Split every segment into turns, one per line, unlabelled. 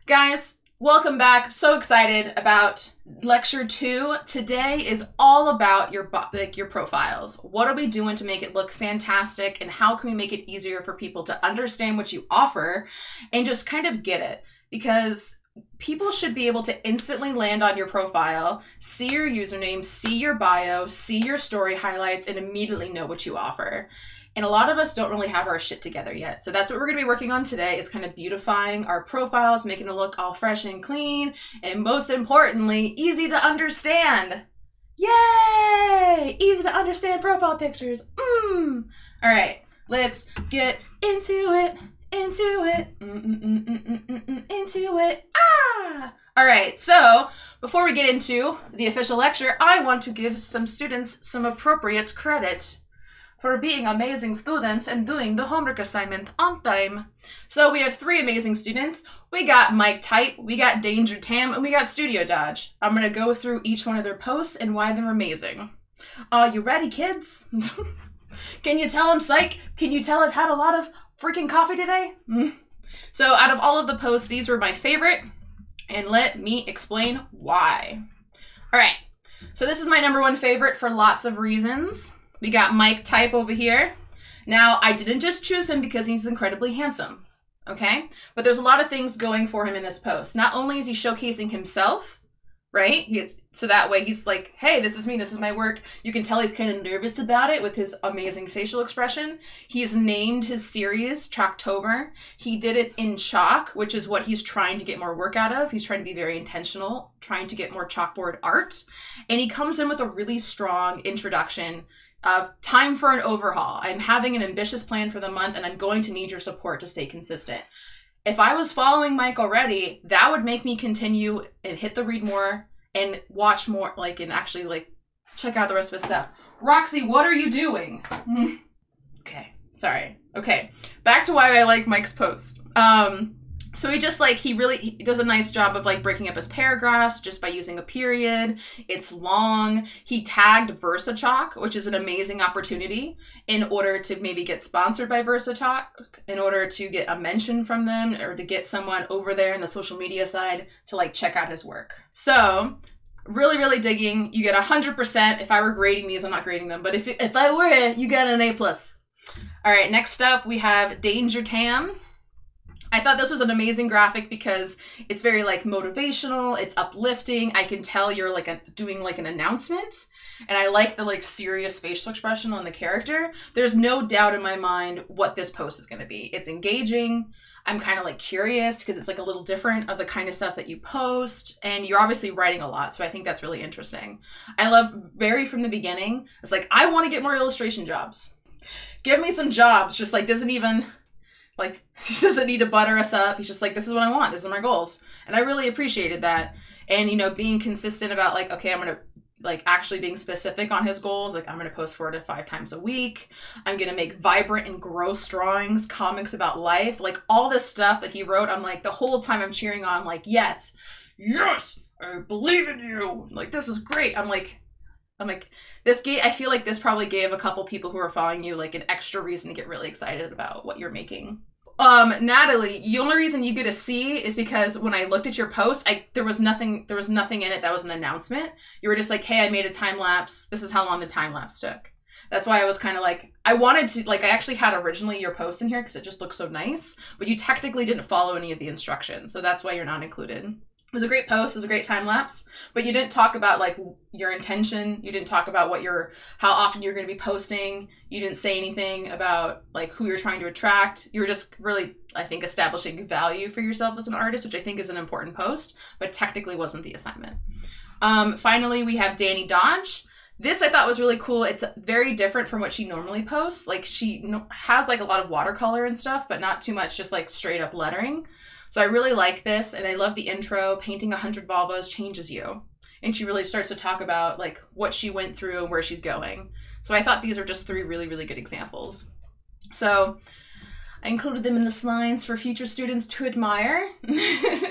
Guys, welcome back. So excited about lecture 2. Today is all about your profiles. What are we doing to make it look fantastic, and how can we make it easier for people to understand what you offer and just kind of get it? Because people should be able to instantly land on your profile, see your username, see your bio, see your story highlights, and immediately know what you offer. And a lot of us don't really have our shit together yet. So that's what we're going to be working on today. It's kind of beautifying our profiles, making it look all fresh and clean, and most importantly, easy to understand. Yay! Easy to understand profile pictures. All right, let's get into it. Into it. All right, so before we get into the official lecture, I want to give some students some appropriate credit for being amazing students and doing the homework assignment on time. So we have 3 amazing students. We got Mike Type, we got Danger Tam, and we got Studio Dodge. I'm gonna go through each one of their posts and why they're amazing. Are you ready, kids? Can you tell I'm psych? Can you tell I've had a lot of freaking coffee today? So out of all of the posts, these were my favorite, and let me explain why. All right, so this is my #1 favorite for lots of reasons. We got Mike Type over here. Now, I didn't just choose him because he's incredibly handsome, okay? But there's a lot of things going for him in this post. Not only is he showcasing himself, right? So that way he's like, hey, this is me, this is my work. You can tell he's kind of nervous about it with his amazing facial expression. He's named his series Chalktober. He did it in chalk, which is what he's trying to get more work out of. He's trying to be very intentional, trying to get more chalkboard art. And he comes in with a really strong introduction of time for an overhaul. I'm having an ambitious plan for the month, and I'm going to need your support to stay consistent. If I was following Mike already, that would make me continue and hit the read more and watch more, and actually check out the rest of his stuff. Roxy, what are you doing? Okay, sorry. Okay, back to why I like Mike's post. So he does a nice job of breaking up his paragraphs just by using a period. It's long. He tagged VersaChalk, which is an amazing opportunity in order to maybe get sponsored by VersaChalk, in order to get a mention from them, or to get someone over there in the social media side to check out his work. So really, really digging. You get 100%. If I were grading these, I'm not grading them, but if I were, you got an A+. All right, next up we have Danger Tam. I thought this was an amazing graphic because it's very motivational, it's uplifting. I can tell you're doing an announcement, and I like the serious facial expression on the character. There's no doubt in my mind what this post is going to be. It's engaging. I'm kind of curious because it's a little different of the kind of stuff that you post, and you're obviously writing a lot, so I think that's really interesting. I love very from the beginning. It's I want to get more illustration jobs. Give me some jobs. Just doesn't even. He doesn't need to butter us up. He's just this is what I want. These are my goals. And I really appreciated that. And, being consistent about okay, I'm going to actually being specific on his goals. I'm going to post 4 to 5 times a week. I'm going to make vibrant and gross drawings, comics about life. All this stuff that he wrote, I'm the whole time I'm cheering on, yes, I believe in you. This is great. I'm I feel this probably gave a couple people who are following you an extra reason to get really excited about what you're making. Natalie, the only reason you get a C is because when I looked at your post, there was nothing in it that was an announcement. You were just hey, I made a time lapse. This is how long the time lapse took. That's why I was kind of I wanted to, I actually had originally your post in here because it just looks so nice, but you technically didn't follow any of the instructions. So that's why you're not included. It was a great post. It was a great time lapse, but you didn't talk about your intention. You didn't talk about how often you're going to be posting. You didn't say anything about who you're trying to attract. You were just really, I think, establishing value for yourself as an artist, which I think is an important post, but technically wasn't the assignment. Finally, we have Danny Dodge. This I thought was really cool. It's very different from what she normally posts. She has a lot of watercolor and stuff, but not too much, just straight up lettering. So I really like this, and I love the intro, painting 100 Volvos changes you. And she really starts to talk about what she went through and where she's going. So I thought these are just 3 really, really good examples. So I included them in the slides for future students to admire.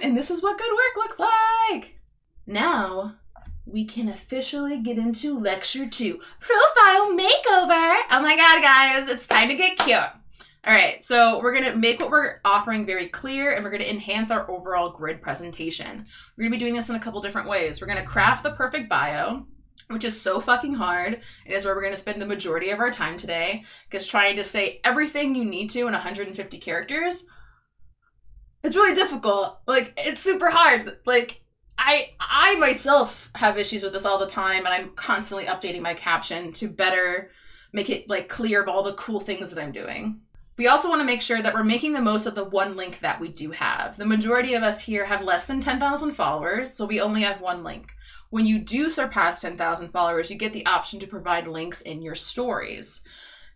And this is what good work looks like. Now we can officially get into lecture 2, profile makeover. Oh my God, guys, it's time to get cute. All right, so we're going to make what we're offering very clear, and we're going to enhance our overall grid presentation. We're going to be doing this in a couple different ways. We're going to craft the perfect bio, which is so fucking hard. It is where we're going to spend the majority of our time today, because trying to say everything you need to in 150 characters, it's really difficult. Like, it's super hard. Like, I myself have issues with this all the time, and I'm constantly updating my caption to better make it like clear of all the cool things that I'm doing. We also want to make sure that we're making the most of the one link that we do have. The majority of us here have less than 10,000 followers, so we only have one link. When you do surpass 10,000 followers, you get the option to provide links in your stories.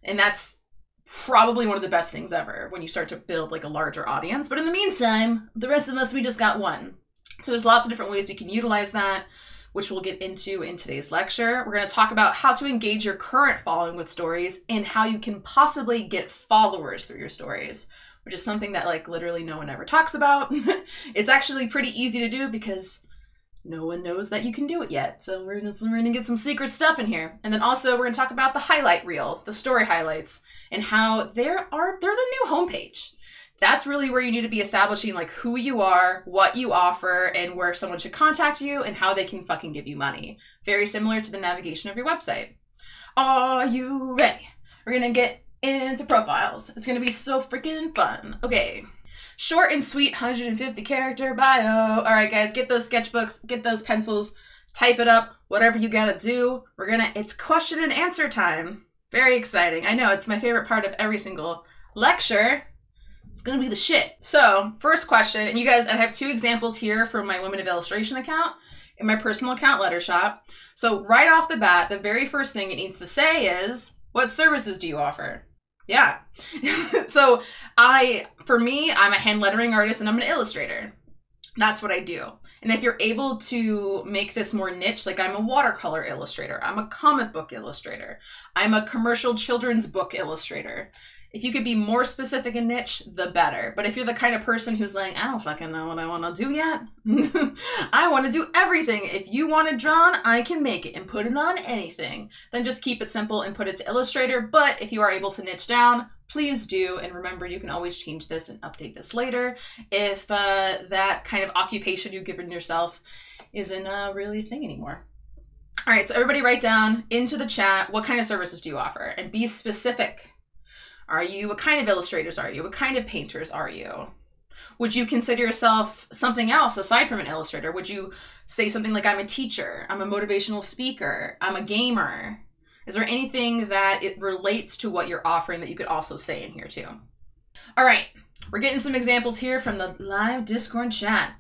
And that's probably one of the best things ever when you start to build like a larger audience. But in the meantime, the rest of us, we just got one. So there's lots of different ways we can utilize that, which we'll get into in today's lecture. We're going to talk about how to engage your current following with stories and how you can possibly get followers through your stories, which is something that like literally no one ever talks about. It's actually pretty easy to do because no one knows that you can do it yet. So we're gonna get some secret stuff in here. And then also we're gonna talk about the highlight reel, the story highlights, and how they're the new homepage. That's really where you need to be establishing like who you are, what you offer, and where someone should contact you and how they can fucking give you money. Very similar to the navigation of your website. Are you ready? We're gonna get into profiles. It's gonna be so freaking fun. Okay. Short and sweet 150 character bio. All right, guys, get those sketchbooks, get those pencils, type it up, whatever you gotta do. It's question and answer time. Very exciting. I know, it's my favorite part of every single lecture. It's gonna be the shit. So, first question, and you guys, I have two examples here from my Women of Illustration account and my personal account, Letter Shop. So right off the bat, the very first thing it needs to say is, what services do you offer? Yeah. So for me, I'm a hand lettering artist and I'm an illustrator. That's what I do. And if you're able to make this more niche, like I'm a watercolor illustrator, I'm a comic book illustrator, I'm a commercial children's book illustrator. If you could be more specific and niche, the better. But if you're the kind of person who's like, I don't fucking know what I want to do yet. I want to do everything. If you want it drawn, I can make it and put it on anything. Then just keep it simple and put it to Illustrator. But if you are able to niche down, please do. And remember, you can always change this and update this later if that kind of occupation you've given yourself isn't really a thing anymore. All right, so everybody write down into the chat, what kind of services do you offer? And be specific. What kind of illustrators are you? What kind of painters are you? Would you consider yourself something else aside from an illustrator? Would you say something like, I'm a teacher, I'm a motivational speaker, I'm a gamer? Is there anything that it relates to what you're offering that you could also say in here too? All right, we're getting some examples here from the live Discord chat.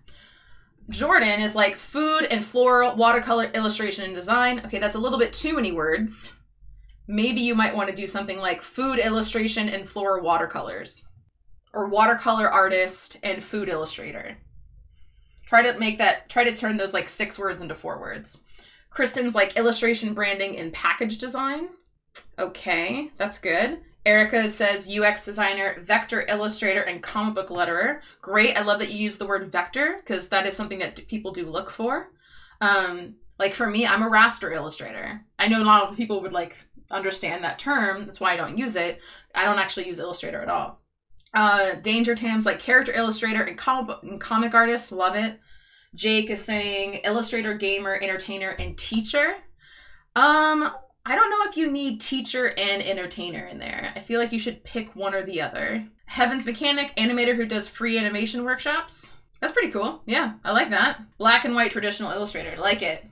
Jordan is like food and floral, watercolor, illustration, and design. Okay, that's a little bit too many words. Maybe you might want to do something like food illustration and floral watercolors, or watercolor artist and food illustrator. Try to turn those like 6 words into 4 words. Kristen's like illustration, branding, and package design. Okay, that's good. Erica says UX designer, vector illustrator, and comic book letterer. Great, I love that you use the word vector because that is something that people do look for. Like for me, I'm a raster illustrator. I know a lot of people would like understand that term. That's why I don't use it. I don't actually use Illustrator at all. Danger Tam's like character illustrator and comic artist. Love it. Jake is saying illustrator, gamer, entertainer, and teacher. I don't know if you need teacher and entertainer in there. I feel like you should pick one or the other. Heaven's Mechanic, animator who does free animation workshops. That's pretty cool. Yeah, I like that. Black and white traditional illustrator. Like it.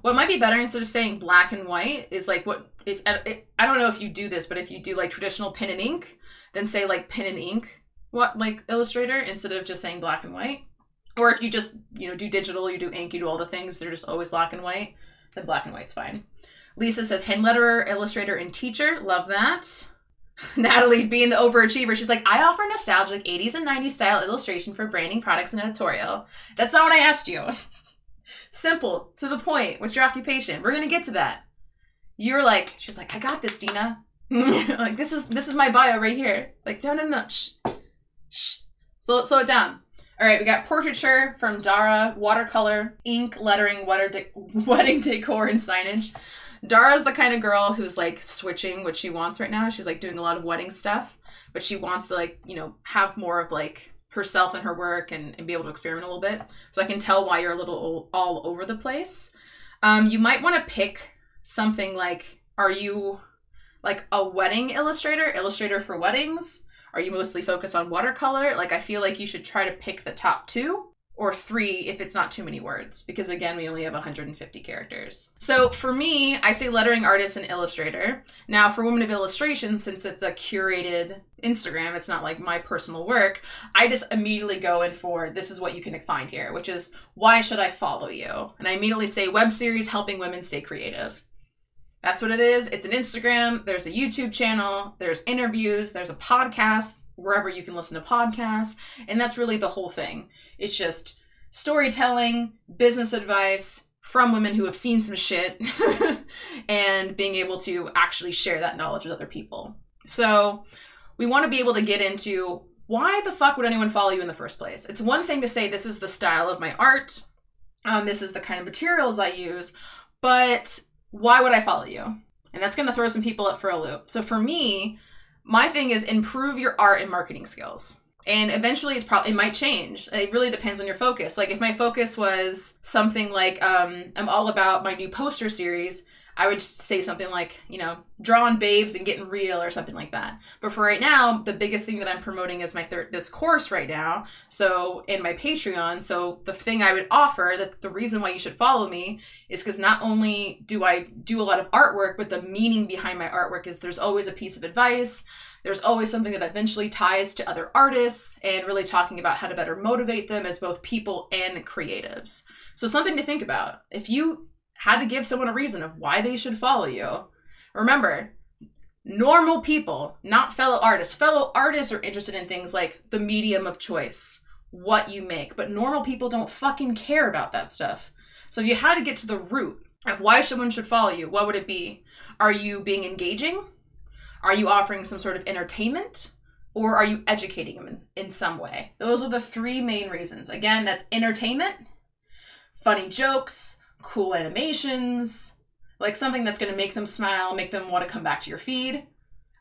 What might be better instead of saying black and white is like I don't know if you do this, but if you do like traditional pen and ink, then say like pen and ink, illustrator instead of just saying black and white. Or if you just, do digital, you do ink, you do all the things, they're just always black and white, then black and white's fine. Lisa says hand letterer, illustrator, and teacher. Love that. Natalie being the overachiever, she's like, I offer nostalgic 80s and 90s style illustration for branding, products, and editorial. That's not what I asked you. Simple, to the point. What's your occupation? We're gonna get to that. She's like, I got this, Dina. Like this is my bio right here. Like, no. Shh. Slow it down. All right, we got portraiture from Dara, watercolor, ink, lettering, wedding decor, and signage. Dara's the kind of girl who's like switching what she wants right now. She's like doing a lot of wedding stuff, but she wants to like, you know, have more of like herself and her work and be able to experiment a little bit. So I can tell why you're a little all over the place. You might want to pick something like, are you like a wedding illustrator for weddings? Are you mostly focused on watercolor? Like, I feel like you should try to pick the top 2 or 3 if it's not too many words, because again, we only have 150 characters. So for me, I say lettering artist and illustrator. Now for Women of Illustration, since it's a curated Instagram, it's not like my personal work, I just immediately go in for, this is what you can find here, which is, why should I follow you? And I immediately say web series helping women stay creative. That's what it is. It's an Instagram. There's a YouTube channel. There's interviews. There's a podcast, wherever you can listen to podcasts. And that's really the whole thing. It's just storytelling, business advice from women who have seen some shit and being able to actually share that knowledge with other people. So we want to be able to get into, why the fuck would anyone follow you in the first place? It's one thing to say, this is the style of my art. This is the kind of materials I use, but why would I follow you? And that's going to throw some people up for a loop. So for me, my thing is improve your art and marketing skills. And eventually it might change. It really depends on your focus. Like if my focus was something like, I'm all about my new poster series, I would say something like, you know, drawing babes and getting real or something like that. But for right now, the biggest thing that I'm promoting is this course right now. So in my Patreon, so the thing I would offer, that the reason why you should follow me is because not only do I do a lot of artwork, but the meaning behind my artwork is there's always a piece of advice. There's always something that eventually ties to other artists and really talking about how to better motivate them as both people and creatives. So something to think about. If you had to give someone a reason of why they should follow you, remember, normal people, not fellow artists. Fellow artists are interested in things like the medium of choice, what you make, but normal people don't fucking care about that stuff. So if you had to get to the root of why someone should follow you, what would it be? Are you being engaging? Are you offering some sort of entertainment? Or are you educating them in some way? Those are the 3 main reasons. Again, that's entertainment, funny jokes, cool animations, like something that's going to make them smile, make them want to come back to your feed.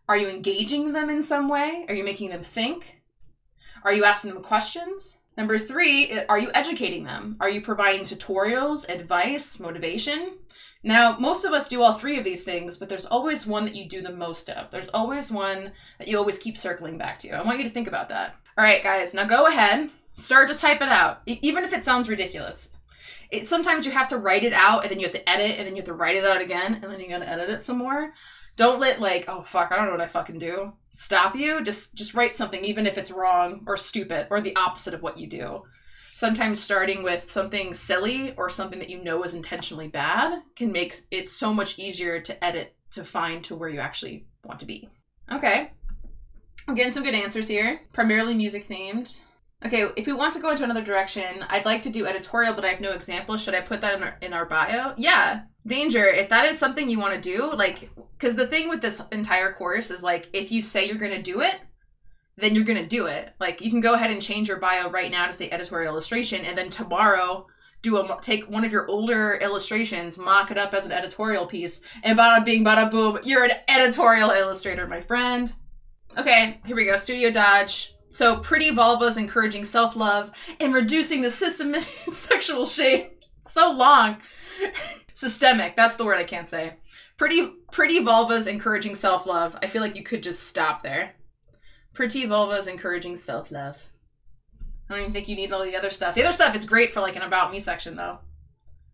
Are you engaging them in some way? Are you making them think? Are you asking them questions? Number 3, are you educating them? Are you providing tutorials, advice, motivation? Now, most of us do all 3 of these things, but there's always one that you do the most of. There's always one that you always keep circling back to. I want you to think about that. All right, guys, now go ahead, start to type it out, even if it sounds ridiculous. Sometimes you have to write it out, and then you have to edit, and then you have to write it out again, and then you gotta edit it some more. Don't let like, oh fuck, I don't know what I fucking do, stop you. Just write something, even if it's wrong or stupid or the opposite of what you do. Sometimes starting with something silly or something that you know is intentionally bad can make it so much easier to edit to find to where you actually want to be. Okay, I'm getting some good answers here. Primarily music themed. Okay, if we want to go into another direction, I'd like to do editorial, but I have no example. Should I put that in our bio? Yeah, danger. If that is something you want to do, like, because the thing with this entire course is like, if you say you're going to do it, then you're going to do it. Like, you can go ahead and change your bio right now to say editorial illustration, and then tomorrow take one of your older illustrations, mock it up as an editorial piece, and bada bing, bada boom, you're an editorial illustrator, my friend. Okay, here we go. Studio Dodge. So, pretty vulvas encouraging self-love and reducing the systemic sexual shame. So long. Systemic. That's the word I can't say. Pretty vulvas encouraging self-love. I feel like you could just stop there. Pretty vulvas encouraging self-love. I don't even think you need all the other stuff. The other stuff is great for like an About Me section, though.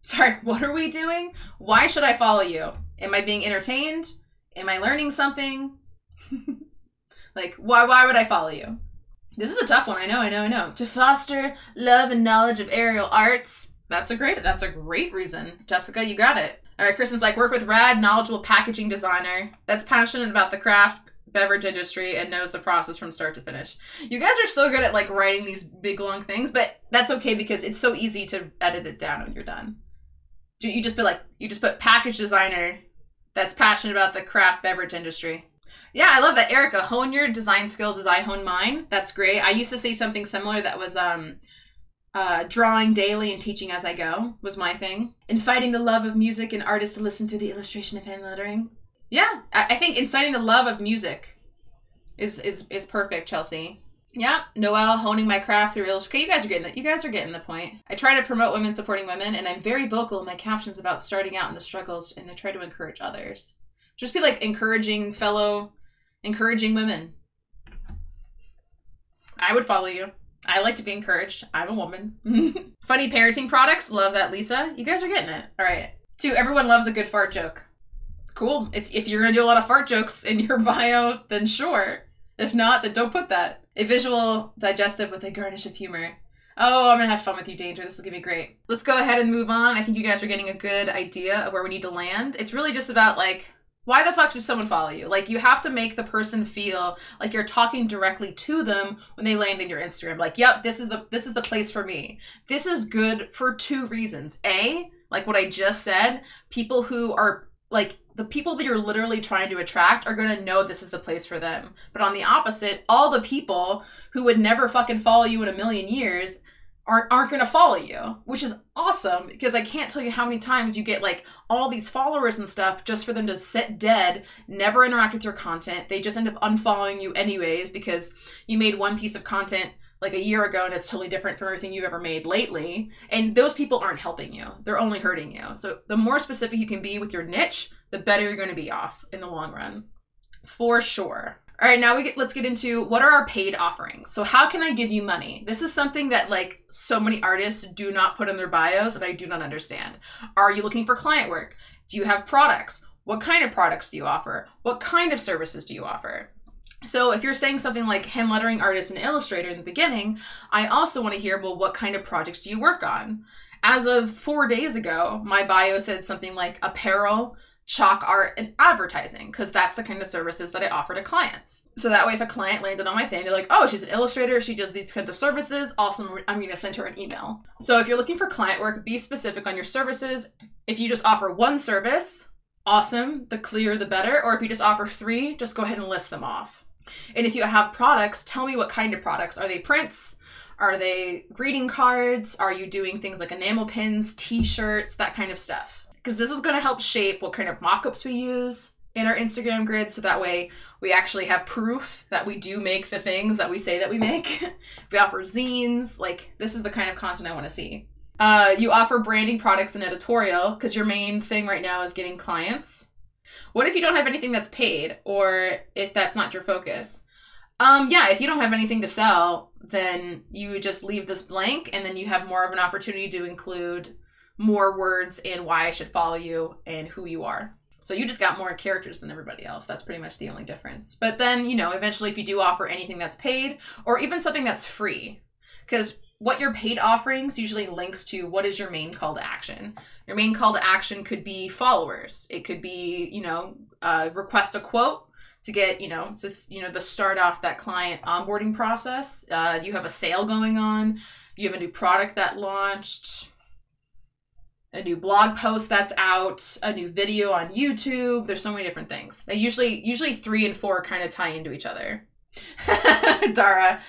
Sorry, what are we doing? Why should I follow you? Am I being entertained? Am I learning something? Like, why would I follow you? This is a tough one. I know. To foster love and knowledge of aerial arts. That's a great reason. Jessica, you got it. All right, Kristen's like, work with rad, knowledgeable packaging designer that's passionate about the craft beverage industry and knows the process from start to finish. You guys are so good at like writing these big long things, but that's okay because it's so easy to edit it down when you're done. You just put package designer that's passionate about the craft beverage industry. Yeah, I love that. Erica, hone your design skills as I hone mine. That's great. I used to say something similar that was Drawing daily and teaching as I go was my thing. Inciting the love of music and artists to listen to the illustration of hand lettering. Yeah, I think inciting the love of music is perfect, Chelsea. Yeah, Noelle, honing my craft through illustration. Okay, you guys are getting the point. I try to promote women supporting women, and I'm very vocal in my captions about starting out in the struggles, and I try to encourage others. Just be like encouraging women. I would follow you. I like to be encouraged. I'm a woman. Funny parenting products. Love that, Lisa. You guys are getting it. All right. 2, everyone loves a good fart joke. Cool. If you're going to do a lot of fart jokes in your bio, then sure. If not, then don't put that. A visual digestive with a garnish of humor. Oh, I'm going to have fun with you, Danger. This is going to be great. Let's go ahead and move on. I think you guys are getting a good idea of where we need to land. It's really just about, like, why the fuck should someone follow you? Like, you have to make the person feel like you're talking directly to them when they land in your Instagram. Like, yep, this is the place for me. This is good for 2 reasons. A, like what I just said, people who are, like, the people that you're literally trying to attract are going to know this is the place for them. But on the opposite, all the people who would never fucking follow you in a million years aren't going to follow you, which is awesome, because I can't tell you how many times you get like all these followers and stuff just for them to sit dead, never interact with your content. They just end up unfollowing you anyways because you made one piece of content like a year ago and it's totally different from everything you've ever made lately. And those people aren't helping you. They're only hurting you. So the more specific you can be with your niche, the better you're going to be off in the long run. For sure. All right, now let's get into what are our paid offerings. So how can I give you money? This is something that like so many artists do not put in their bios and I do not understand. Are you looking for client work? Do you have products? What kind of products do you offer? What kind of services do you offer? So if you're saying something like hand lettering artist and illustrator in the beginning, I also want to hear, well, what kind of projects do you work on? As of 4 days ago, my bio said something like apparel, chalk art, and advertising, because that's the kind of services that I offer to clients. So that way, if a client landed on my thing, they're like, oh, she's an illustrator, she does these kinds of services, awesome, I'm going to send her an email. So if you're looking for client work, be specific on your services. If you just offer one service, awesome, the clearer the better. Or if you just offer 3, just go ahead and list them off. And if you have products, tell me what kind of products. Are they prints? Are they greeting cards? Are you doing things like enamel pins, t-shirts, that kind of stuff? Because this is going to help shape what kind of mock-ups we use in our Instagram grid, so that way we actually have proof that we do make the things that we say that we make. We offer zines, like this is the kind of content I want to see. You offer branding products and editorial, because your main thing right now is getting clients. What if you don't have anything that's paid, or if that's not your focus? Yeah, if you don't have anything to sell, then you just leave this blank, and then you have more of an opportunity to include more words and why I should follow you and who you are. So you just got more characters than everybody else. That's pretty much the only difference. But then, you know, eventually if you do offer anything that's paid or even something that's free, because what your paid offerings usually links to what is your main call to action. Your main call to action could be followers. It could be, you know, request a quote to get, the start off that client onboarding process. You have a sale going on. You have a new product that launched, a new blog post that's out, a new video on YouTube. There's so many different things. They usually 3 and 4 kind of tie into each other. Dara,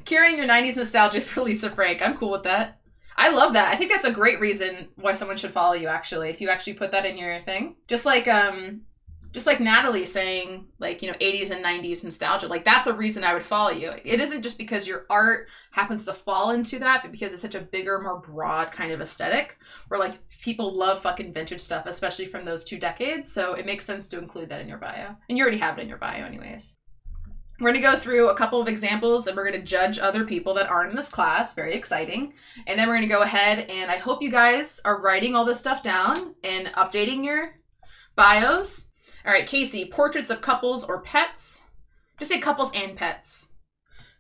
curing your 90s nostalgia for Lisa Frank. I'm cool with that. I love that. I think that's a great reason why someone should follow you, actually, if you actually put that in your thing. Just like Natalie saying, like, 80s and 90s nostalgia, like that's a reason I would follow you. It isn't just because your art happens to fall into that, but because it's such a bigger, more broad kind of aesthetic where like people love fucking vintage stuff, especially from those 2 decades. So it makes sense to include that in your bio. And you already have it in your bio anyways. We're going to go through a couple of examples and we're going to judge other people that aren't in this class. Very exciting. And then we're going to go ahead and I hope you guys are writing all this stuff down and updating your bios. All right, Casey, portraits of couples or pets. Just say couples and pets,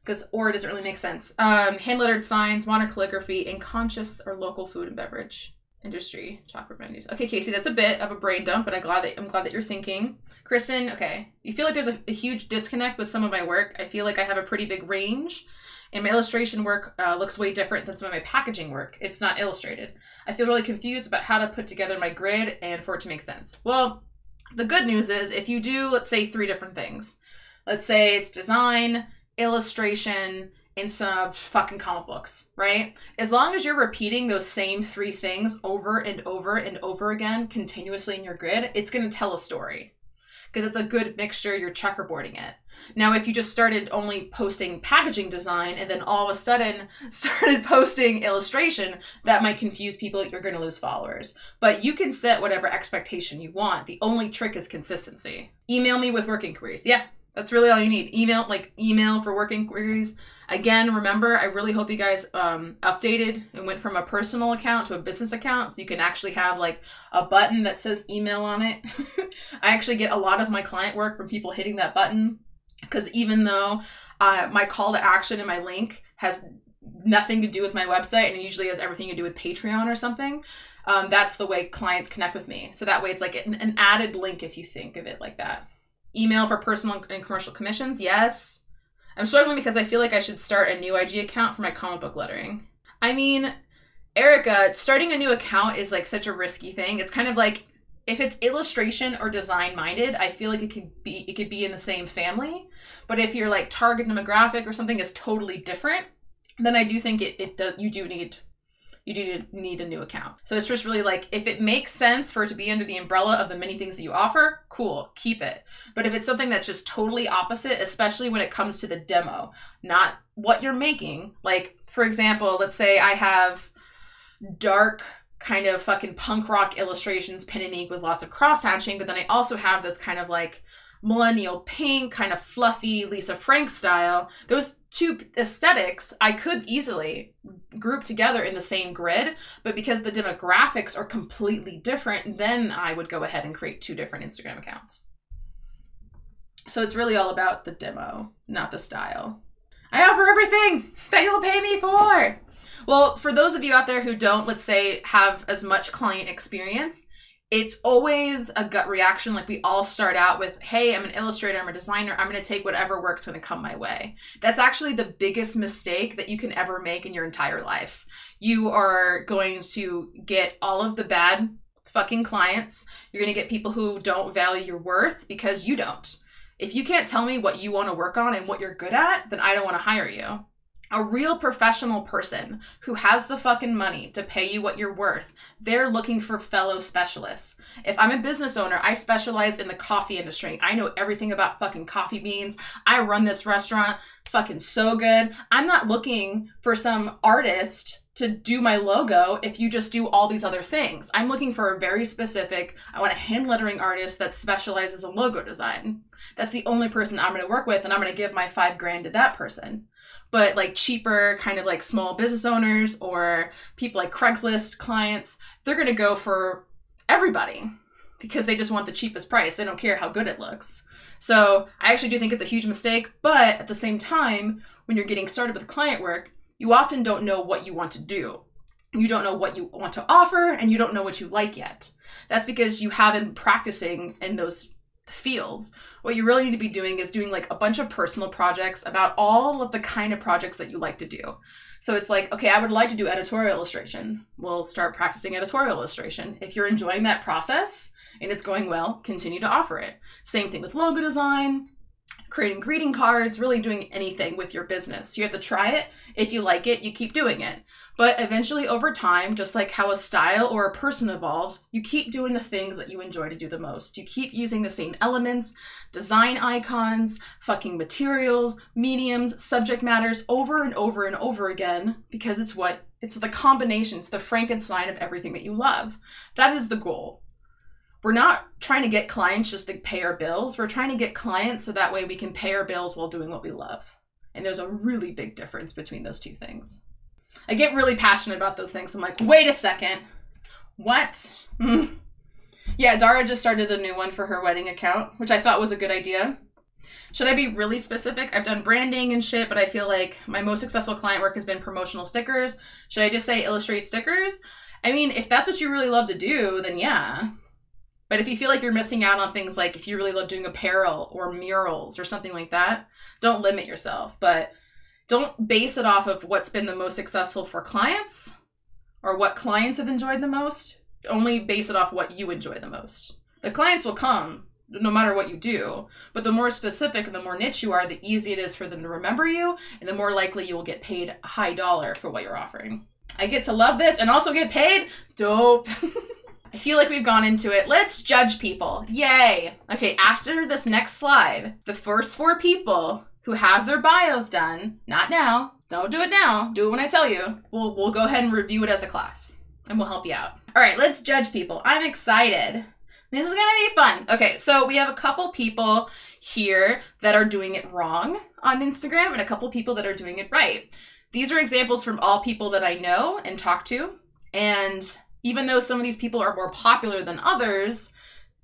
because or doesn't really make sense. Hand-lettered signs, modern calligraphy, and conscious or local food and beverage industry, chocolate menus. Okay, Casey, that's a bit of a brain dump, but I'm glad that you're thinking. Kristen, okay, you feel like there's a huge disconnect with some of my work. I feel like I have a pretty big range, and my illustration work looks way different than some of my packaging work. It's not illustrated. I feel really confused about how to put together my grid and for it to make sense. Well, the good news is if you do, let's say 3 different things. Let's say it's design, illustration, in some fucking comic books, right? As long as you're repeating those same 3 things over and over and over again continuously in your grid, it's going to tell a story because it's a good mixture. You're checkerboarding it. Now, if you just started only posting packaging design and then all of a sudden started posting illustration, that might confuse people. You're going to lose followers. But you can set whatever expectation you want. The only trick is consistency. Email me with work inquiries. Yeah, that's really all you need. Email for work inquiries. Again, remember, I really hope you guys updated and went from a personal account to a business account so you can actually have like a button that says email on it. I actually get a lot of my client work from people hitting that button. Because even though my call to action and my link has nothing to do with my website and it usually has everything to do with Patreon or something, that's the way clients connect with me. So that way it's like an added link if you think of it like that. Email for personal and commercial commissions, yes. I'm struggling because I feel like I should start a new IG account for my comic book lettering. I mean, Erica, starting a new account is like such a risky thing. It's kind of like, if it's illustration or design minded, I feel like it could be in the same family. But if your like target demographic or something is totally different, then I do think you do need a new account. So it's just really like, if it makes sense for it to be under the umbrella of the many things that you offer, cool, keep it. But if it's something that's just totally opposite, especially when it comes to the demo, not what you're making. Like, for example, let's say I have dark kind of fucking punk rock illustrations, pen and ink with lots of cross hatching, but then I also have this kind of like millennial pink, kind of fluffy Lisa Frank style. Those 2 aesthetics I could easily group together in the same grid, but because the demographics are completely different, then I would go ahead and create 2 different Instagram accounts. So it's really all about the demo, not the style. I offer everything that you'll pay me for. Well, for those of you out there who don't, let's say, have as much client experience, it's always a gut reaction. Like, we all start out with, hey, I'm an illustrator, I'm a designer, I'm going to take whatever work's going to come my way. That's actually the biggest mistake that you can ever make in your entire life. You are going to get all of the bad fucking clients. You're going to get people who don't value your worth because you don't. If you can't tell me what you want to work on and what you're good at, then I don't want to hire you. A real professional person who has the fucking money to pay you what you're worth, they're looking for fellow specialists. If I'm a business owner, I specialize in the coffee industry. I know everything about fucking coffee beans. I run this restaurant fucking so good. I'm not looking for some artist to do my logo if you just do all these other things. I'm looking for a very specific, I want a hand lettering artist that specializes in logo design. That's the only person I'm going to work with, and I'm going to give my $5,000 to that person. But like cheaper kind of like small business owners or people like Craigslist clients, they're going to go for everybody because they just want the cheapest price. They don't care how good it looks. So I actually do think it's a huge mistake. But at the same time, when you're getting started with client work, you often don't know what you want to do. You don't know what you want to offer, and you don't know what you like yet. That's because you haven't been practicing in those fields. What you really need to be doing is doing like a bunch of personal projects about all of the kind of projects that you like to do. So it's like, okay, I would like to do editorial illustration. We'll start practicing editorial illustration. If you're enjoying that process and it's going well, continue to offer it. Same thing with logo design, creating greeting cards, really doing anything with your business. You have to try it. If you like it, you keep doing it. But eventually over time, just like how a style or a person evolves, you keep doing the things that you enjoy to do the most. You keep using the same elements, design icons, fucking materials, mediums, subject matters over and over and over again because it's the combination, it's the Frankenstein of everything that you love. That is the goal. We're not trying to get clients just to pay our bills. We're trying to get clients so that way we can pay our bills while doing what we love. And there's a really big difference between those 2 things. I get really passionate about those things. I'm like, wait a second. What? Yeah, Dara just started a new one for her wedding account, which I thought was a good idea. Should I be really specific? I've done branding and shit, but I feel like my most successful client work has been promotional stickers. Should I just say illustrate stickers? I mean, if that's what you really love to do, then yeah. But if you feel like you're missing out on things like if you really love doing apparel or murals or something like that, don't limit yourself. But don't base it off of what's been the most successful for clients or what clients have enjoyed the most. Only base it off what you enjoy the most. The clients will come, no matter what you do. But the more specific and the more niche you are, the easier it is for them to remember you, and the more likely you will get paid a high dollar for what you're offering. I get to love this and also get paid? Dope. I feel like we've gone into it. Let's judge people. Yay. Okay, after this next slide, the first 4 people who have their bios done, not now, don't do it now, do it when I tell you. We'll go ahead and review it as a class, and we'll help you out. All right, let's judge people. I'm excited. This is gonna be fun. Okay, so we have a couple people here that are doing it wrong on Instagram and a couple people that are doing it right. These are examples from all people that I know and talk to. And even though some of these people are more popular than others,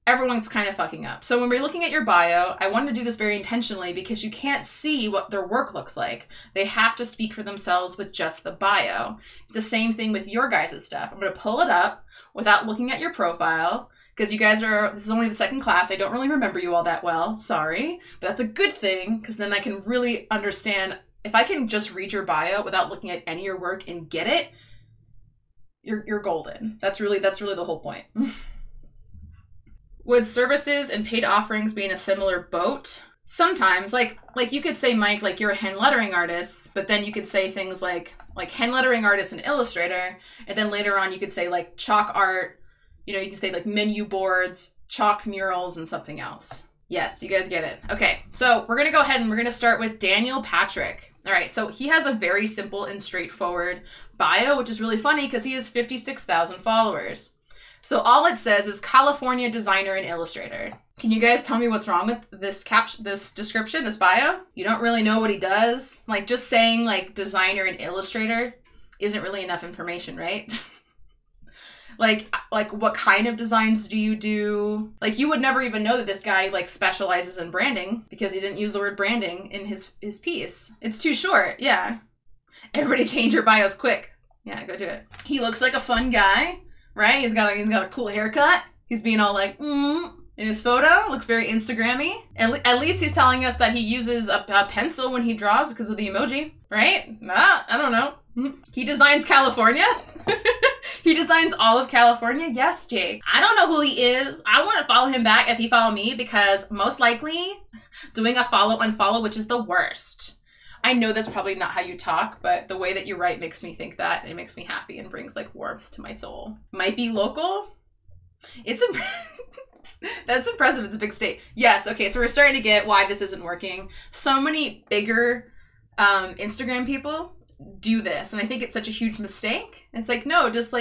everyone's kind of fucking up. So when we're looking at your bio, I wanted to do this very intentionally because you can't see what their work looks like. They have to speak for themselves with just the bio. The same thing with your guys' stuff. I'm going to pull it up without looking at your profile because you guys this is only the second class. I don't really remember you all that well. Sorry. But that's a good thing because then I can really understand. If I can just read your bio without looking at any of your work and get it, you're golden. That's really the whole point. Would services and paid offerings be in a similar boat? Sometimes, like you could say, Mike, like you're a hand lettering artist, but then you could say things like hand lettering artist and illustrator, and then later on you could say like chalk art, you can say like menu boards, chalk murals, and something else. Yes, you guys get it. Okay, so we're going to go ahead and we're going to start with Daniel Patrick. All right, so he has a very simple and straightforward bio, which is really funny because he has 56,000 followers. So all it says is California designer and illustrator. Can you guys tell me what's wrong with this description, this bio? You don't really know what he does? Like just saying like designer and illustrator isn't really enough information, right? Like what kind of designs do you do? Like you would never even know that this guy like specializes in branding because he didn't use the word branding in his piece. It's too short. Yeah. Everybody change your bios quick. Yeah, go do it. He looks like a fun guy, right? He's got a cool haircut. He's being all like, in his photo. Looks very Instagrammy. At least he's telling us that he uses a pencil when he draws because of the emoji, right? I don't know. He designs California. He designs all of California. Yes, Jake. I don't know who he is. I want to follow him back if he follow me because most likely doing a follow-unfollow, which is the worst. I know that's probably not how you talk, but the way that you write makes me think that, and it makes me happy and brings like warmth to my soul. Might be local. It's that's impressive. It's a big state. Yes. Okay. So we're starting to get why this isn't working. So many bigger Instagram people do this, and I think it's such a huge mistake. It's like, no, just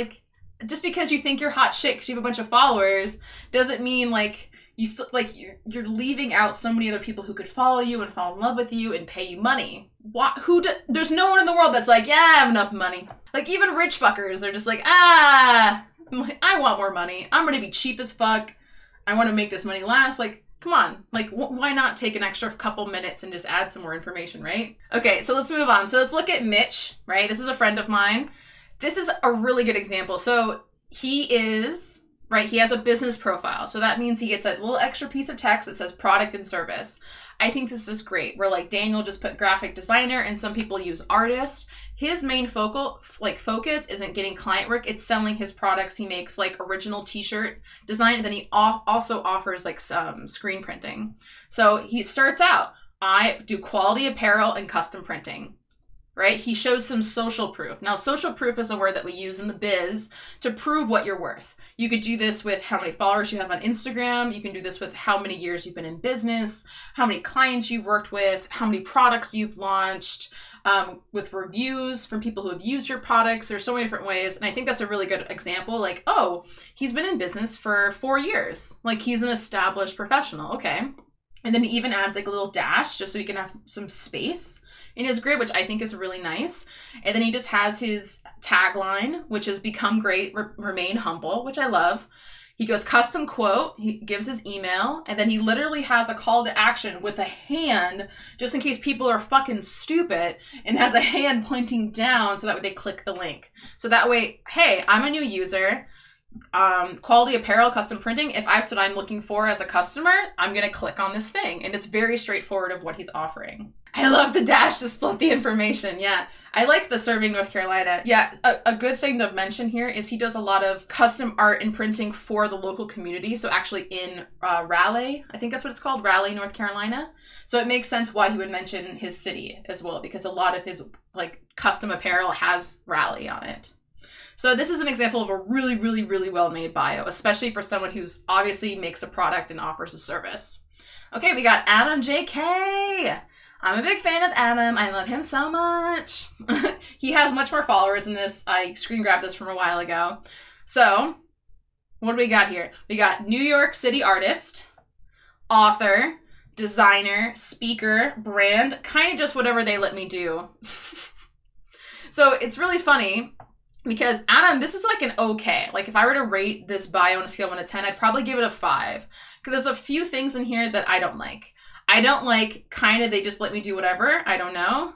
because you think you're hot shit because you have a bunch of followers doesn't mean like you're leaving out so many other people who could follow you and fall in love with you and pay you money. There's no one in the world that's like, yeah, I have enough money. Like even rich fuckers are just like, I want more money. I'm gonna be cheap as fuck. I want to make this money last. Like, come on, like why not take an extra couple minutes and just add some more information, right? Okay, so let's move on. So let's look at Mitch, right? This is a friend of mine. This is a really good example. So he has a business profile. So that means he gets that little extra piece of text that says product and service. I think this is great. Where like Daniel just put graphic designer and some people use artist. His main focus isn't getting client work. It's selling his products. He makes like original t-shirt design. And then he also offers like some screen printing. So he starts out, I do quality apparel and custom printing. Right? He shows some social proof. Now, social proof is a word that we use in the biz to prove what you're worth. You could do this with how many followers you have on Instagram. You can do this with how many years you've been in business, how many clients you've worked with, how many products you've launched, with reviews from people who have used your products. There's so many different ways. And I think that's a really good example. Like, oh, he's been in business for 4 years. Like he's an established professional. Okay. And then he even adds like a little dash just so he can have some space in his grid, which I think is really nice. And then he just has his tagline, which is become great, remain humble, which I love. He goes custom quote, he gives his email, and then he literally has a call to action with a hand, just in case people are fucking stupid, and has a hand pointing down so that way they click the link. So that way, hey, I'm a new user. quality apparel, custom printing, if that's what I'm looking for as a customer, I'm going to click on this thing. And it's very straightforward of what he's offering. I love the dash to split the information. Yeah. I like the Serving North Carolina. Yeah. A good thing to mention here is he does a lot of custom art and printing for the local community. So actually in Raleigh, I think that's what it's called, Raleigh, North Carolina. So it makes sense why he would mention his city as well, because a lot of his like custom apparel has Raleigh on it. So this is an example of a really, really, really well-made bio, especially for someone who's obviously makes a product and offers a service. Okay, we got Adam JK. I'm a big fan of Adam. I love him so much. He has much more followers than this. I screen grabbed this from a while ago. So what do we got here? We got New York City artist, author, designer, speaker, brand, kind of just whatever they let me do. So it's really funny because Adam, this is like an okay. Like if I were to rate this bio on a scale of 1 to 10, I'd probably give it a 5. Because there's a few things in here that I don't like. I don't like kind of they just let me do whatever. I don't know.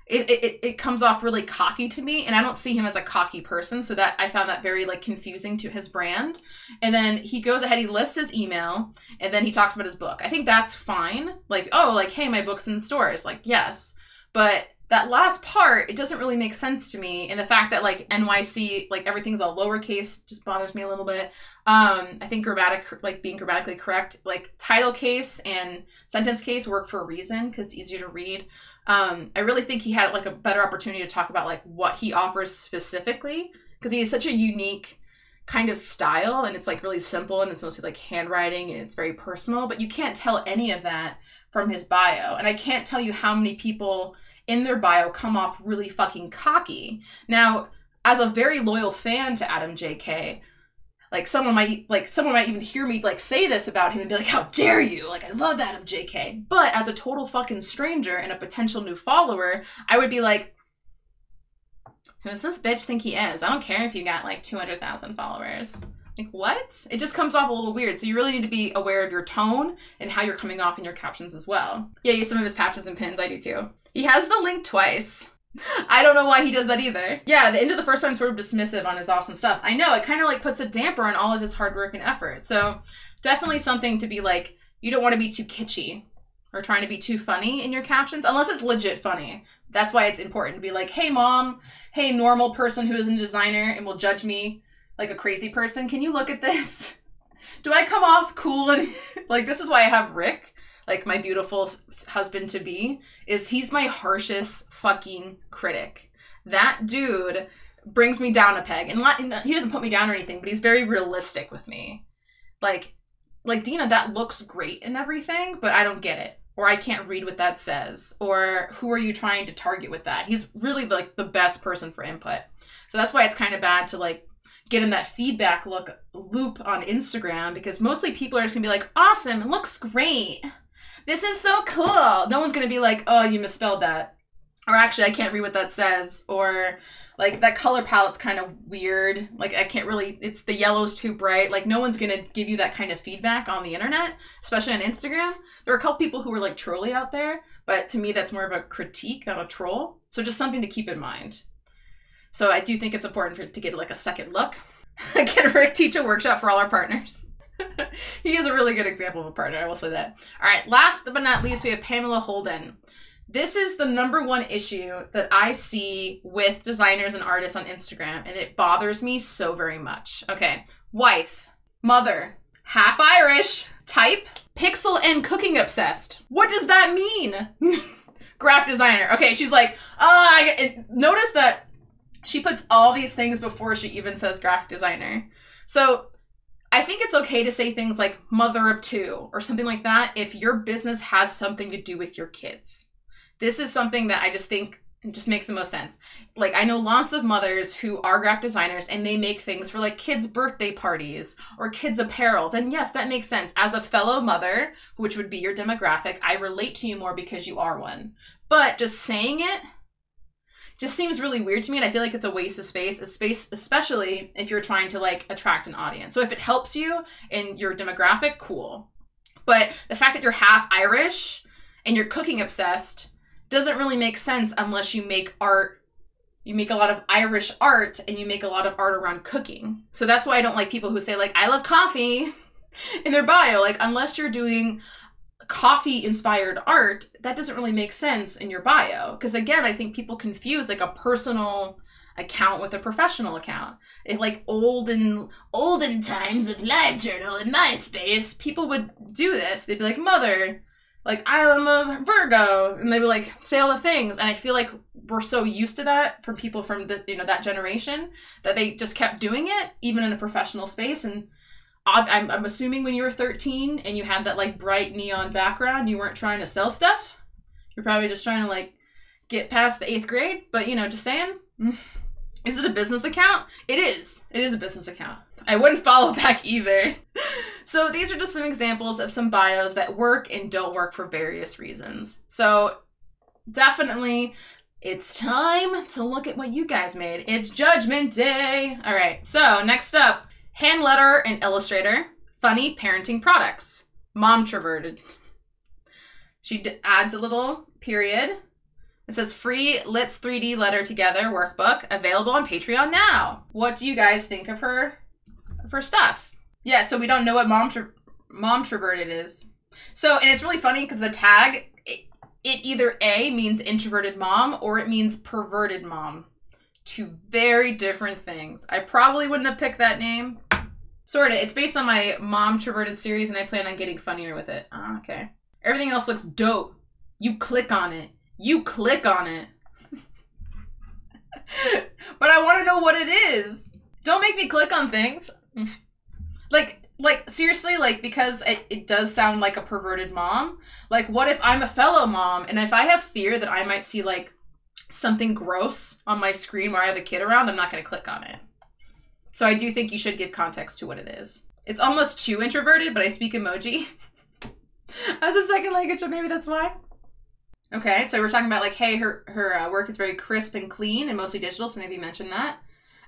It comes off really cocky to me, and I don't see him as a cocky person, so that I found that very like confusing to his brand. And then he goes ahead, he lists his email, and then he talks about his book. I think that's fine. Like, oh, like, hey, my book's in stores. Like, yes. But that last part, it doesn't really make sense to me. And the fact that like NYC, like everything's all lowercase just bothers me a little bit. I think being grammatically correct, like title case and sentence case work for a reason because it's easier to read. I really think he had like a better opportunity to talk about like what he offers specifically because he has such a unique kind of style and it's like really simple and it's mostly like handwriting and it's very personal, but you can't tell any of that from his bio. And I can't tell you how many people in their bio come off really fucking cocky. Now, as a very loyal fan to Adam JK, like someone might even hear me like say this about him and be like, how dare you? Like, I love Adam JK. But as a total fucking stranger and a potential new follower, I would be like, who does this bitch think he is? I don't care if you got like 200,000 followers. Like, what? It just comes off a little weird. So you really need to be aware of your tone and how you're coming off in your captions as well. Yeah, use some of his patches and pins. I do too. He has the link twice. I don't know why he does that either. Yeah, the end of the first time sort of dismissive on his awesome stuff. I know, it kind of like puts a damper on all of his hard work and effort. So definitely something to be like, you don't want to be too kitschy or trying to be too funny in your captions, unless it's legit funny. That's why it's important to be like, hey mom, hey normal person who isn't a designer and will judge me like a crazy person. Can you look at this? Do I come off cool? And like, this is why I have Rick, like my beautiful husband-to-be, is he's my harshest fucking critic. That dude brings me down a peg. And he doesn't put me down or anything, but he's very realistic with me. Like, Dina, that looks great and everything, but I don't get it. Or I can't read what that says. Or who are you trying to target with that? He's really like the best person for input. So that's why it's kind of bad to like get in that feedback loop on Instagram, because mostly people are just gonna be like, awesome, it looks great. This is so cool. No one's going to be like, oh, you misspelled that. Or actually, I can't read what that says. Or like that color palette's kind of weird. Like I can't really, it's the yellow's too bright. Like no one's going to give you that kind of feedback on the internet, especially on Instagram. There are a couple people who are like trolly out there, but to me, that's more of a critique, not a troll. So just something to keep in mind. So I do think it's important to get like a second look. Get Rick teach a workshop for all our partners. He is a really good example of a partner, I will say that. All right, last but not least, we have Pamela Holden. This is the #1 issue that I see with designers and artists on Instagram, and it bothers me so very much. Okay, wife, mother, half Irish, type, pixel and cooking obsessed. What does that mean? Graphic designer. Okay, she's like, notice that she puts all these things before she even says graphic designer. So I think it's okay to say things like mother of 2 or something like that if your business has something to do with your kids. This is something that I just think just makes the most sense. Like I know lots of mothers who are graphic designers and they make things for like kids' birthday parties or kids' apparel. Then yes, that makes sense. As a fellow mother, which would be your demographic, I relate to you more because you are one. But just saying it just seems really weird to me, and I feel like it's a waste of space, especially if you're trying to like attract an audience. So if it helps you in your demographic, cool. But the fact that you're half Irish and you're cooking obsessed doesn't really make sense unless you make art You make a lot of Irish art, and you make a lot of art around cooking. So that's why I don't like people who say, like, I love coffee in their bio. Like, unless you're doing coffee-inspired art, that doesn't really make sense in your bio. Because, again, I think people confuse, like, a personal account with a professional account. If, like, olden times of LiveJournal and MySpace, people would do this. They'd be like, mother, like, I am a Virgo, and they would, like, say all the things. And I feel like we're so used to that from people from the, you know, that generation, that they just kept doing it, even in a professional space. And I'm assuming when you were 13 and you had that, like, bright neon background, you weren't trying to sell stuff. You're probably just trying to, like, get past the 8th grade. But, you know, just saying. Is it a business account? It is. It is a business account. I wouldn't follow back either. So these are just some examples of some bios that work and don't work for various reasons. So definitely, it's time to look at what you guys made. It's Judgment Day. All right, so next up, hand letter and illustrator, funny parenting products, Momtroverted. She adds a little period. It says free Let's 3D Letter Together workbook available on Patreon now. What do you guys think of her stuff? Yeah, so we don't know what Momtroverted is. So, and it's really funny because the tag, it either A, means introverted mom, or it means perverted mom. Two very different things. I probably wouldn't have picked that name. Sorta. It's based on my Momtroverted series, and I plan on getting funnier with it. Oh, okay. Everything else looks dope. You click on it. You click on it. But I want to know what it is. Don't make me click on things. Like seriously, like, because it does sound like a perverted mom. Like, what if I'm a fellow mom, and if I have fear that I might see, like, something gross on my screen where I have a kid around, I'm not going to click on it. So I do think you should give context to what it is. It's almost too introverted, but I speak emoji as a second language, so maybe that's why. Okay, so we're talking about, like, hey, her work is very crisp and clean and mostly digital, so maybe mention that.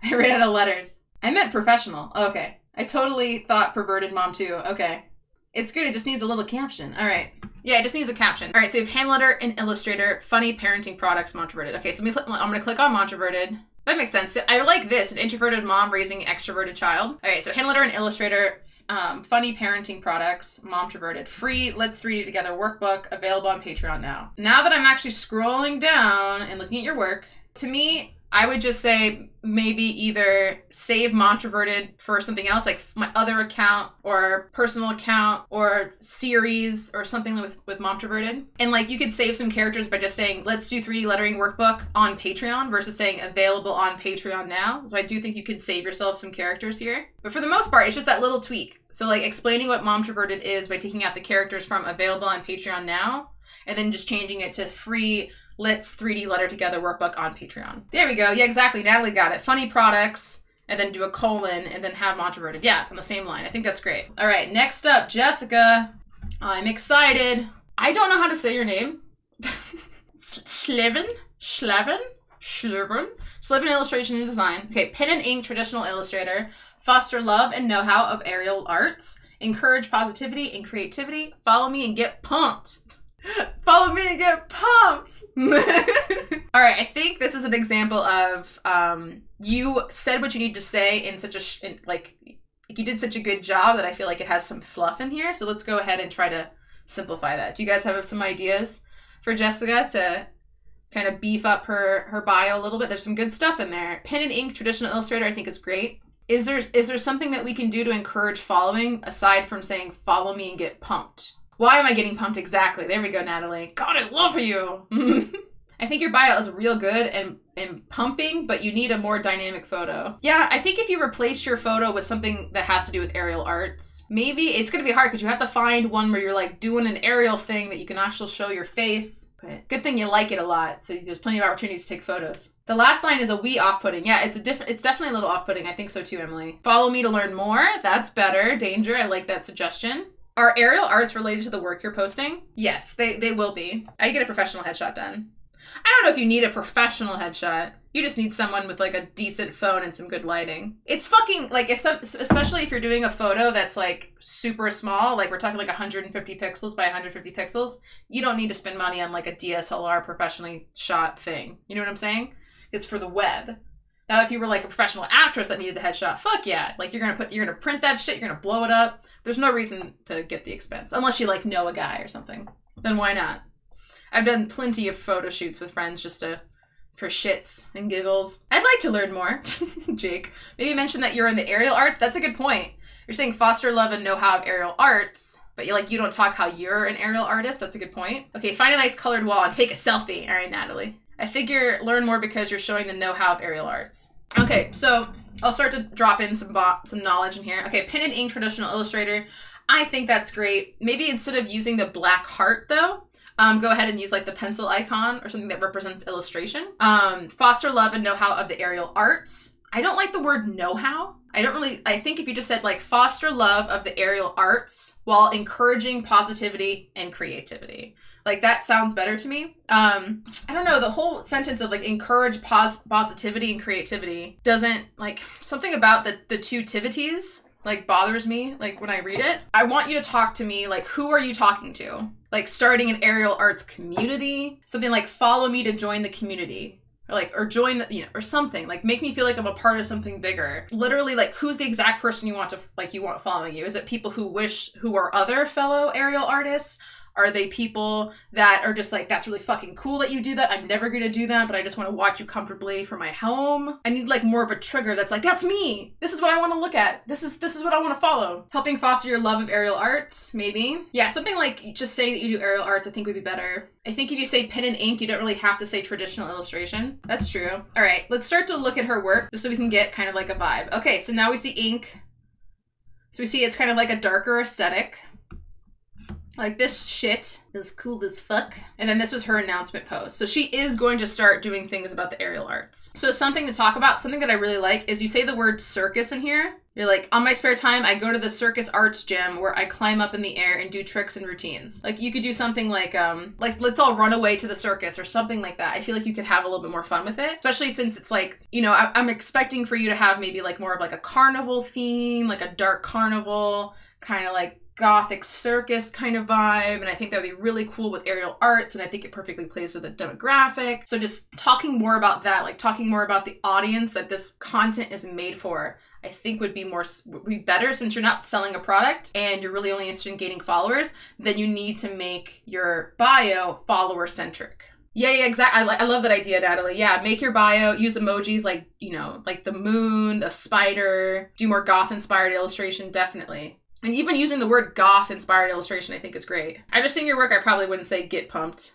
I ran out of letters. I meant professional. Okay. I totally thought perverted mom too. Okay. It's good. It just needs a little caption. All right. Yeah, it just needs a caption. All right, so we have hand letter and illustrator, funny parenting products, Momtroverted. Okay, so I'm going to click on Momtroverted. That makes sense. I like this, an introverted mom raising an extroverted child. All right, so hand letter and illustrator, funny parenting products, Momtroverted. Free Let's 3D Together workbook, available on Patreon now. Now that I'm actually scrolling down and looking at your work, to me, I would just say maybe either save Momtroverted for something else, like my other account or personal account or series or something with Momtroverted. And, like, you could save some characters by just saying, let's do 3D lettering workbook on Patreon versus saying available on Patreon now. So I do think you could save yourself some characters here. But for the most part, it's just that little tweak. So, like, explaining what Momtroverted is by taking out the characters from available on Patreon now and then just changing it to free Let's 3D Letter Together workbook on Patreon. There we go. Yeah, exactly. Natalie got it. Funny products, and then do a colon, and then have Momtroverted. Yeah, on the same line. I think that's great. All right, next up, Jessica. I'm excited. I don't know how to say your name. Slevin Illustration and Design. Okay, pen and ink, traditional illustrator. Foster love and know-how of aerial arts. Encourage positivity and creativity. Follow me and get pumped. Follow me and get pumped. All right, I think this is an example of you said what you need to say in such a like you did such a good job that I feel like it has some fluff in here. So let's go ahead and try to simplify that. Do you guys have some ideas for Jessica to kind of beef up her bio a little bit? There's some good stuff in there. Pen and ink, traditional illustrator, I think is great. Is there something that we can do to encourage following aside from saying follow me and get pumped? Why am I getting pumped exactly? There we go, Natalie. God, I love you. I think your bio is real good and pumping, but you need a more dynamic photo. Yeah, I think if you replaced your photo with something that has to do with aerial arts, maybe it's going to be hard because you have to find one where you're, like, doing an aerial thing that you can actually show your face. But good thing you like it a lot, so there's plenty of opportunities to take photos. The last line is a wee off-putting. Yeah, it's definitely a little off-putting. I think so too, Emily. Follow me to learn more. That's better. Danger. I like that suggestion. Are aerial arts related to the work you're posting? Yes, they will be. I get a professional headshot done. I don't know if you need a professional headshot. You just need someone with, like, a decent phone and some good lighting. It's fucking, like, especially if you're doing a photo that's, like, super small, like we're talking like 150 pixels by 150 pixels, you don't need to spend money on, like, a DSLR professionally shot thing. You know what I'm saying? It's for the web. Now, if you were like a professional actress that needed a headshot, fuck yeah. Like you're gonna print that shit, you're gonna blow it up. There's no reason to get the expense. Unless you like know a guy or something. Then why not? I've done plenty of photo shoots with friends just for shits and giggles. I'd like to learn more. Jake. Maybe mention that you're in the aerial arts. That's a good point. You're saying foster love and know-how of aerial arts, but you don't talk how you're an aerial artist. That's a good point. Okay, find a nice colored wall and take a selfie. All right, Natalie. I figure learn more because you're showing the know-how of aerial arts. Okay, so I'll start to drop in some knowledge in here. Okay, pen and ink traditional illustrator. I think that's great. Maybe instead of using the black heart though, go ahead and use like the pencil icon or something that represents illustration. Foster love and know-how of the aerial arts. I don't like the word know-how. I think if you just said like foster love of the aerial arts while encouraging positivity and creativity. Like that sounds better to me. I don't know, the whole sentence of like encourage positivity and creativity doesn't like something about the two tivities like bothers me like when I read it. I want you to talk to me like who are you talking to? Like starting an aerial arts community, something like follow me to join the community. Or join the, or something like make me feel like I'm a part of something bigger. Literally like who's the exact person you want following you? Is it people who are other fellow aerial artists? Are they people that are just like, that's really fucking cool that you do that. I'm never going to do that, but I just want to watch you comfortably from my home. I need like more of a trigger that's like, that's me. This is what I want to look at. This is what I want to follow. Helping foster your love of aerial arts, maybe. Yeah, something like just saying that you do aerial arts I think would be better. I think if you say pen and ink, you don't really have to say traditional illustration. That's true. All right, let's start to look at her work just so we can get kind of like a vibe. Okay, so now we see ink. So we see it's kind of like a darker aesthetic. Like this shit is cool as fuck. And then this was her announcement post. So she is going to start doing things about the aerial arts. So something to talk about, something that I really like is you say the word circus in here. You're like, on my spare time, I go to the circus arts gym where I climb up in the air and do tricks and routines. Like you could do something like let's all run away to the circus or something like that. I feel like you could have a little bit more fun with it, especially since it's like, I'm expecting for you to have maybe like more of like a carnival theme, like a dark carnival, kind of like gothic circus kind of vibe, and I think that would be really cool with aerial arts, and I think it perfectly plays with the demographic. So just talking more about that, like talking more about the audience that this content is made for, I think would be better, since you're not selling a product and you're really only interested in gaining followers. Then you need to make your bio follower centric. Yeah, exactly. I love that idea, Natalie. Yeah, make your bio, use emojis like, like the moon, the spider, do more goth inspired illustration, definitely. And even using the word goth-inspired illustration, I think is great. I just seen your work, I probably wouldn't say get pumped.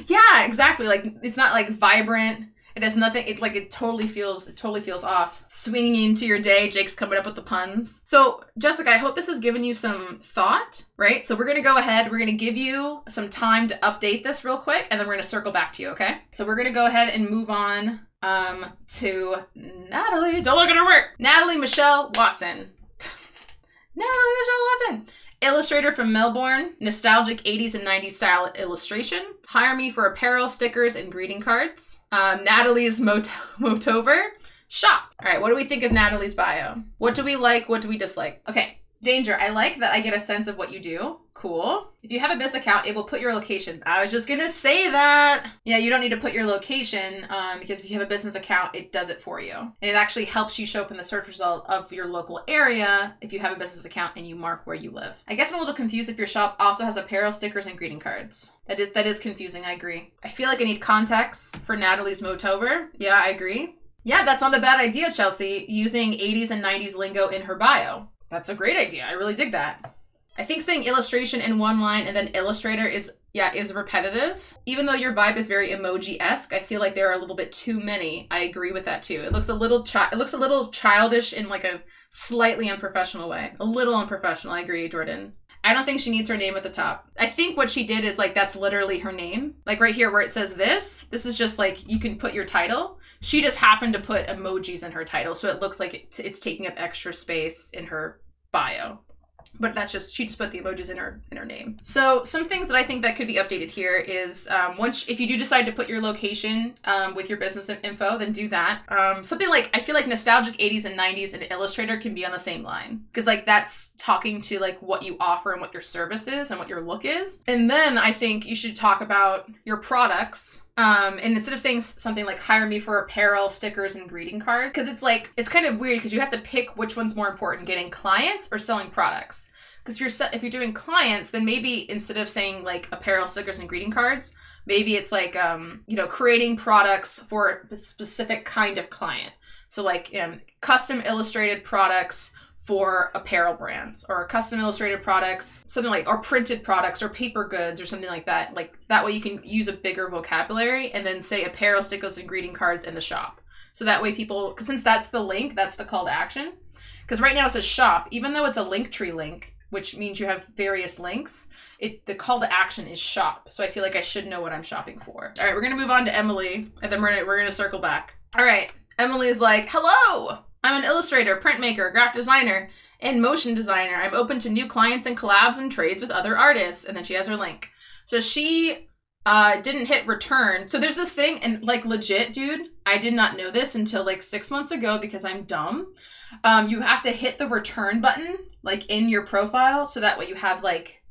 Yeah, exactly. Like, it's not like vibrant. It has nothing, it totally feels off. Swinging into your day, Jake's coming up with the puns. So, Jessica, I hope this has given you some thought, right? So we're gonna go ahead, we're gonna give you some time to update this real quick, and then we're gonna circle back to you, okay? So we're gonna go ahead and move on to Natalie. Don't look at her work. Natalie Michelle Watson. Natalie Michelle Watson, illustrator from Melbourne, nostalgic 80s and 90s style illustration. Hire me for apparel, stickers, and greeting cards. Natalie's Makeover shop. All right, what do we think of Natalie's bio? What do we like? What do we dislike? Okay, Danger, I like that I get a sense of what you do. Cool. If you have a business account, it will put your location. I was just gonna say that. Yeah, you don't need to put your location because if you have a business account, it does it for you. And it actually helps you show up in the search result of your local area if you have a business account and you mark where you live. I guess I'm a little confused if your shop also has apparel, stickers, and greeting cards. That is confusing, I agree. I feel like I need context for Natalie's Makeover. Yeah, I agree. Yeah, that's not a bad idea, Chelsea, using 80s and 90s lingo in her bio. That's a great idea. I really dig that. I think saying illustration in one line and then illustrator is repetitive. Even though your vibe is very emoji-esque, I feel like there are a little bit too many. I agree with that too. It looks a little childish in like a slightly unprofessional way. A little unprofessional. I agree, Jordan. I don't think she needs her name at the top. I think what she did is like, that's literally her name. Like right here where it says this is just like, you can put your title. She just happened to put emojis in her title. So it looks like it's taking up extra space in her bio. But she just put the emojis in her name. So some things that I think that could be updated here is if you do decide to put your location with your business info, then do that. Something like, I feel like nostalgic 80s and 90s and Illustrator can be on the same line. Because like that's talking to like what you offer and what your service is and what your look is. And then I think you should talk about your products. And instead of saying something like hire me for apparel, stickers, and greeting cards, because it's like, it's kind of weird because you have to pick which one's more important, getting clients or selling products. Because if you're doing clients, then maybe instead of saying like apparel, stickers, and greeting cards, maybe it's like, you know, creating products for a specific kind of client. So like custom illustrated products for apparel brands, or custom illustrated products, something like, or printed products or paper goods or something like that. Like that way you can use a bigger vocabulary and then say apparel, stickers, and greeting cards in the shop. So that way people, because since that's the link, that's the call to action. Because right now it says shop, even though it's a Linktree link, which means you have various links, the call to action is shop. So I feel like I should know what I'm shopping for. All right, we're gonna move on to Emily, and then we're gonna circle back. All right, Emily's like, hello, I'm an illustrator, printmaker, graphic designer, and motion designer. I'm open to new clients and collabs and trades with other artists. And then she has her link. So she didn't hit return. So there's this thing, and like legit, dude, I did not know this until like 6 months ago because I'm dumb. You have to hit the return button like in your profile. So that way you have like,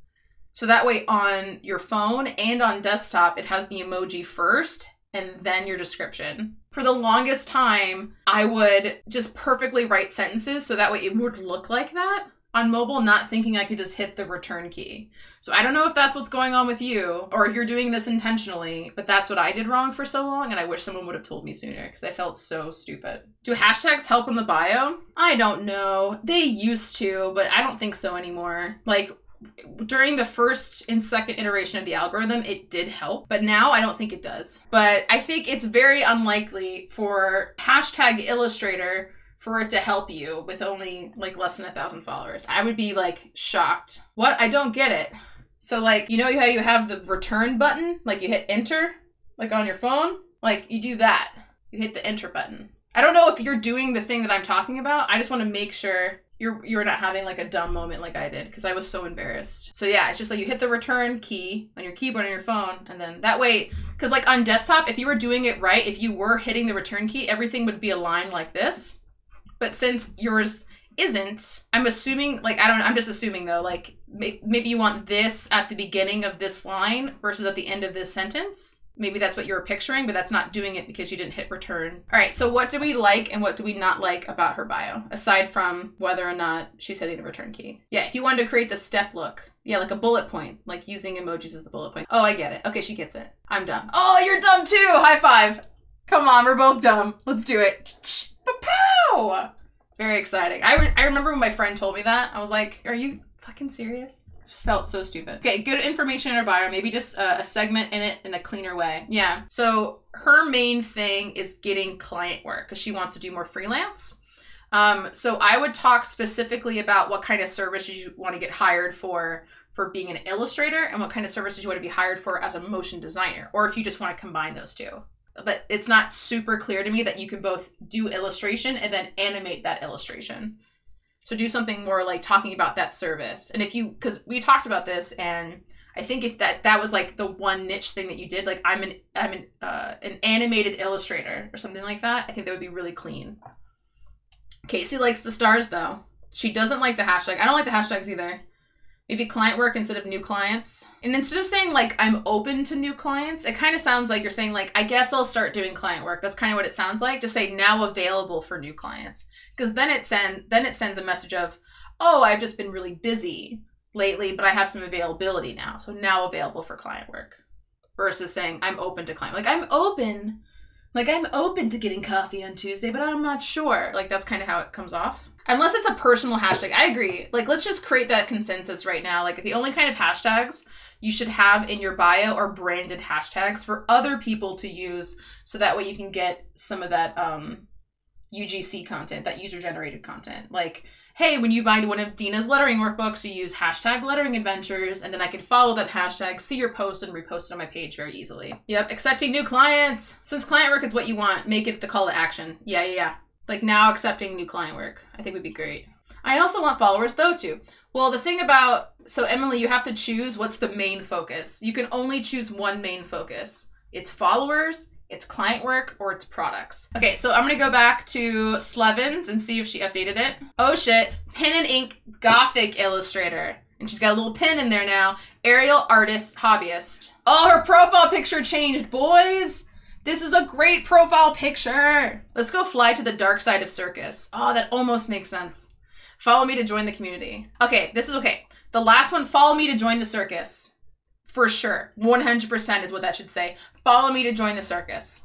so that way on your phone and on desktop, it has the emoji first and then your description. For the longest time, I would just perfectly write sentences so that way it would look like that on mobile, not thinking I could just hit the return key. So I don't know if that's what's going on with you or if you're doing this intentionally, but that's what I did wrong for so long, and I wish someone would have told me sooner because I felt so stupid. Do hashtags help in the bio? I don't know. They used to, but I don't think so anymore. Like, during the first and second iteration of the algorithm, it did help, but now I don't think it does. But I think it's very unlikely for hashtag illustrator for it to help you with only like less than 1,000 followers. I would be like shocked. What? I don't get it. So like, you know how you have the return button? Like you hit enter, like on your phone? Like you do that. You hit the enter button. I don't know if you're doing the thing that I'm talking about. I just want to make sure you're not having like a dumb moment like I did because I was so embarrassed. So yeah, it's just like you hit the return key on your keyboard on your phone, and then that way, because like on desktop, if you were doing it right, if you were hitting the return key, everything would be aligned like this. But since yours isn't, I'm assuming, like, I'm just assuming though, like maybe you want this at the beginning of this line versus at the end of this sentence. Maybe that's what you were picturing, but that's not doing it because you didn't hit return. All right, so what do we like and what do we not like about her bio, aside from whether or not she's hitting the return key? Yeah, if you wanted to create the step look, yeah, like a bullet point, like using emojis as the bullet point. Oh, I get it. Okay, she gets it. I'm dumb. Oh, you're dumb too! High five. Come on, we're both dumb. Let's do it. Pow! Very exciting. I remember when my friend told me that, I was like, are you fucking serious? Just felt so stupid. Okay, good information in her bio. Maybe just a segment in it in a cleaner way. Yeah. So her main thing is getting client work because she wants to do more freelance. So I would talk specifically about what kind of services you want to get hired for being an illustrator and what kind of services you want to be hired for as a motion designer, or if you just want to combine those two. But it's not super clear to me that you can both do illustration and then animate that illustration. So do something more like talking about that service. And if you, because we talked about this, and I think if that was like the one niche thing that you did, like I'm an animated illustrator or something like that, I think that would be really clean. Casey likes the stars though. She doesn't like the hashtag. I don't like the hashtags either. Maybe client work instead of new clients. And instead of saying like, I'm open to new clients, it kind of sounds like you're saying like, I guess I'll start doing client work. That's kind of what it sounds like. Just say now available for new clients. Because then it sends a message of, oh, I've just been really busy lately, but I have some availability now. So now available for client work. Versus saying I'm open to client. Like I'm open to getting coffee on Tuesday, but I'm not sure. Like that's kind of how it comes off. Unless it's a personal hashtag. I agree. Like, let's just create that consensus right now. Like, the only kind of hashtags you should have in your bio are branded hashtags for other people to use, so that way you can get some of that UGC content, that user-generated content. Like, hey, when you buy one of Dina's lettering workbooks, you use hashtag lettering adventures, and then I can follow that hashtag, see your post, and repost it on my page very easily. Yep, accepting new clients. Since client work is what you want, make it the call to action. Yeah. Like now accepting new client work, I think would be great. I also want followers though too. Well, the thing about, so Emily, you have to choose what's the main focus. You can only choose one main focus. It's followers, it's client work, or it's products. Okay, so I'm gonna go back to Slevins and see if she updated it. Oh shit, pen and ink Gothic illustrator. And she's got a little pin in there now. Aerial artist hobbyist. Oh, her profile picture changed, boys. This is a great profile picture. Let's go fly to the dark side of circus. Oh, that almost makes sense. Follow me to join the community. Okay, this is okay. The last one, follow me to join the circus. For sure. 100% is what that should say. Follow me to join the circus.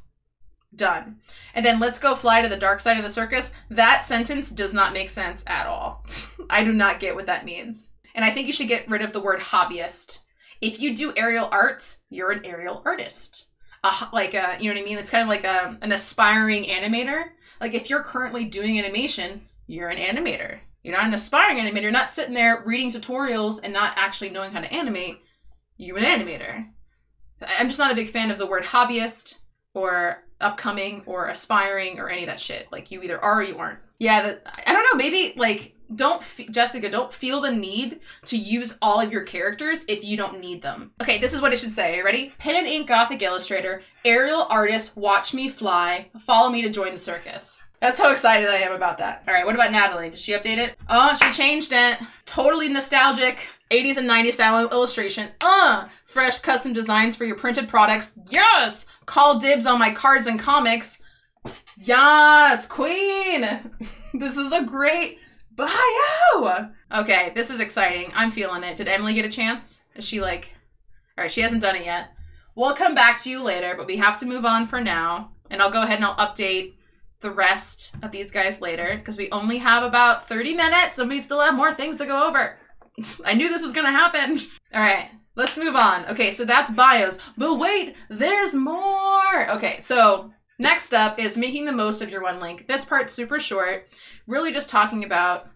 Done. And then let's go fly to the dark side of the circus. That sentence does not make sense at all. I do not get what that means. And I think you should get rid of the word hobbyist. If you do aerial arts, you're an aerial artist. You know what I mean? It's kind of like an aspiring animator. Like if you're currently doing animation, you're an animator. You're not an aspiring animator. You're not sitting there reading tutorials and not actually knowing how to animate. You're an animator. I'm just not a big fan of the word hobbyist or upcoming or aspiring or any of that shit. Like you either are or you aren't. Yeah, I don't know. Maybe like Jessica, don't feel the need to use all of your characters if you don't need them. Okay, this is what it should say. Are you ready? Pen and ink Gothic illustrator, aerial artist, watch me fly, follow me to join the circus. That's how excited I am about that. All right, what about Natalie? Did she update it? Oh, she changed it. Totally nostalgic. 80s and 90s style illustration. Fresh custom designs for your printed products. Yes! Call dibs on my cards and comics. Yes, queen! This is a great bio! Okay, this is exciting. I'm feeling it. Did Emily get a chance? Is she like... Alright, she hasn't done it yet. We'll come back to you later, but we have to move on for now. And I'll go ahead and I'll update the rest of these guys later, because we only have about 30 minutes and we still have more things to go over. I knew this was gonna happen. Alright, let's move on. Okay, so that's bios. But wait, there's more! Okay, so... Next up is making the most of your one link. This part's super short, really just talking about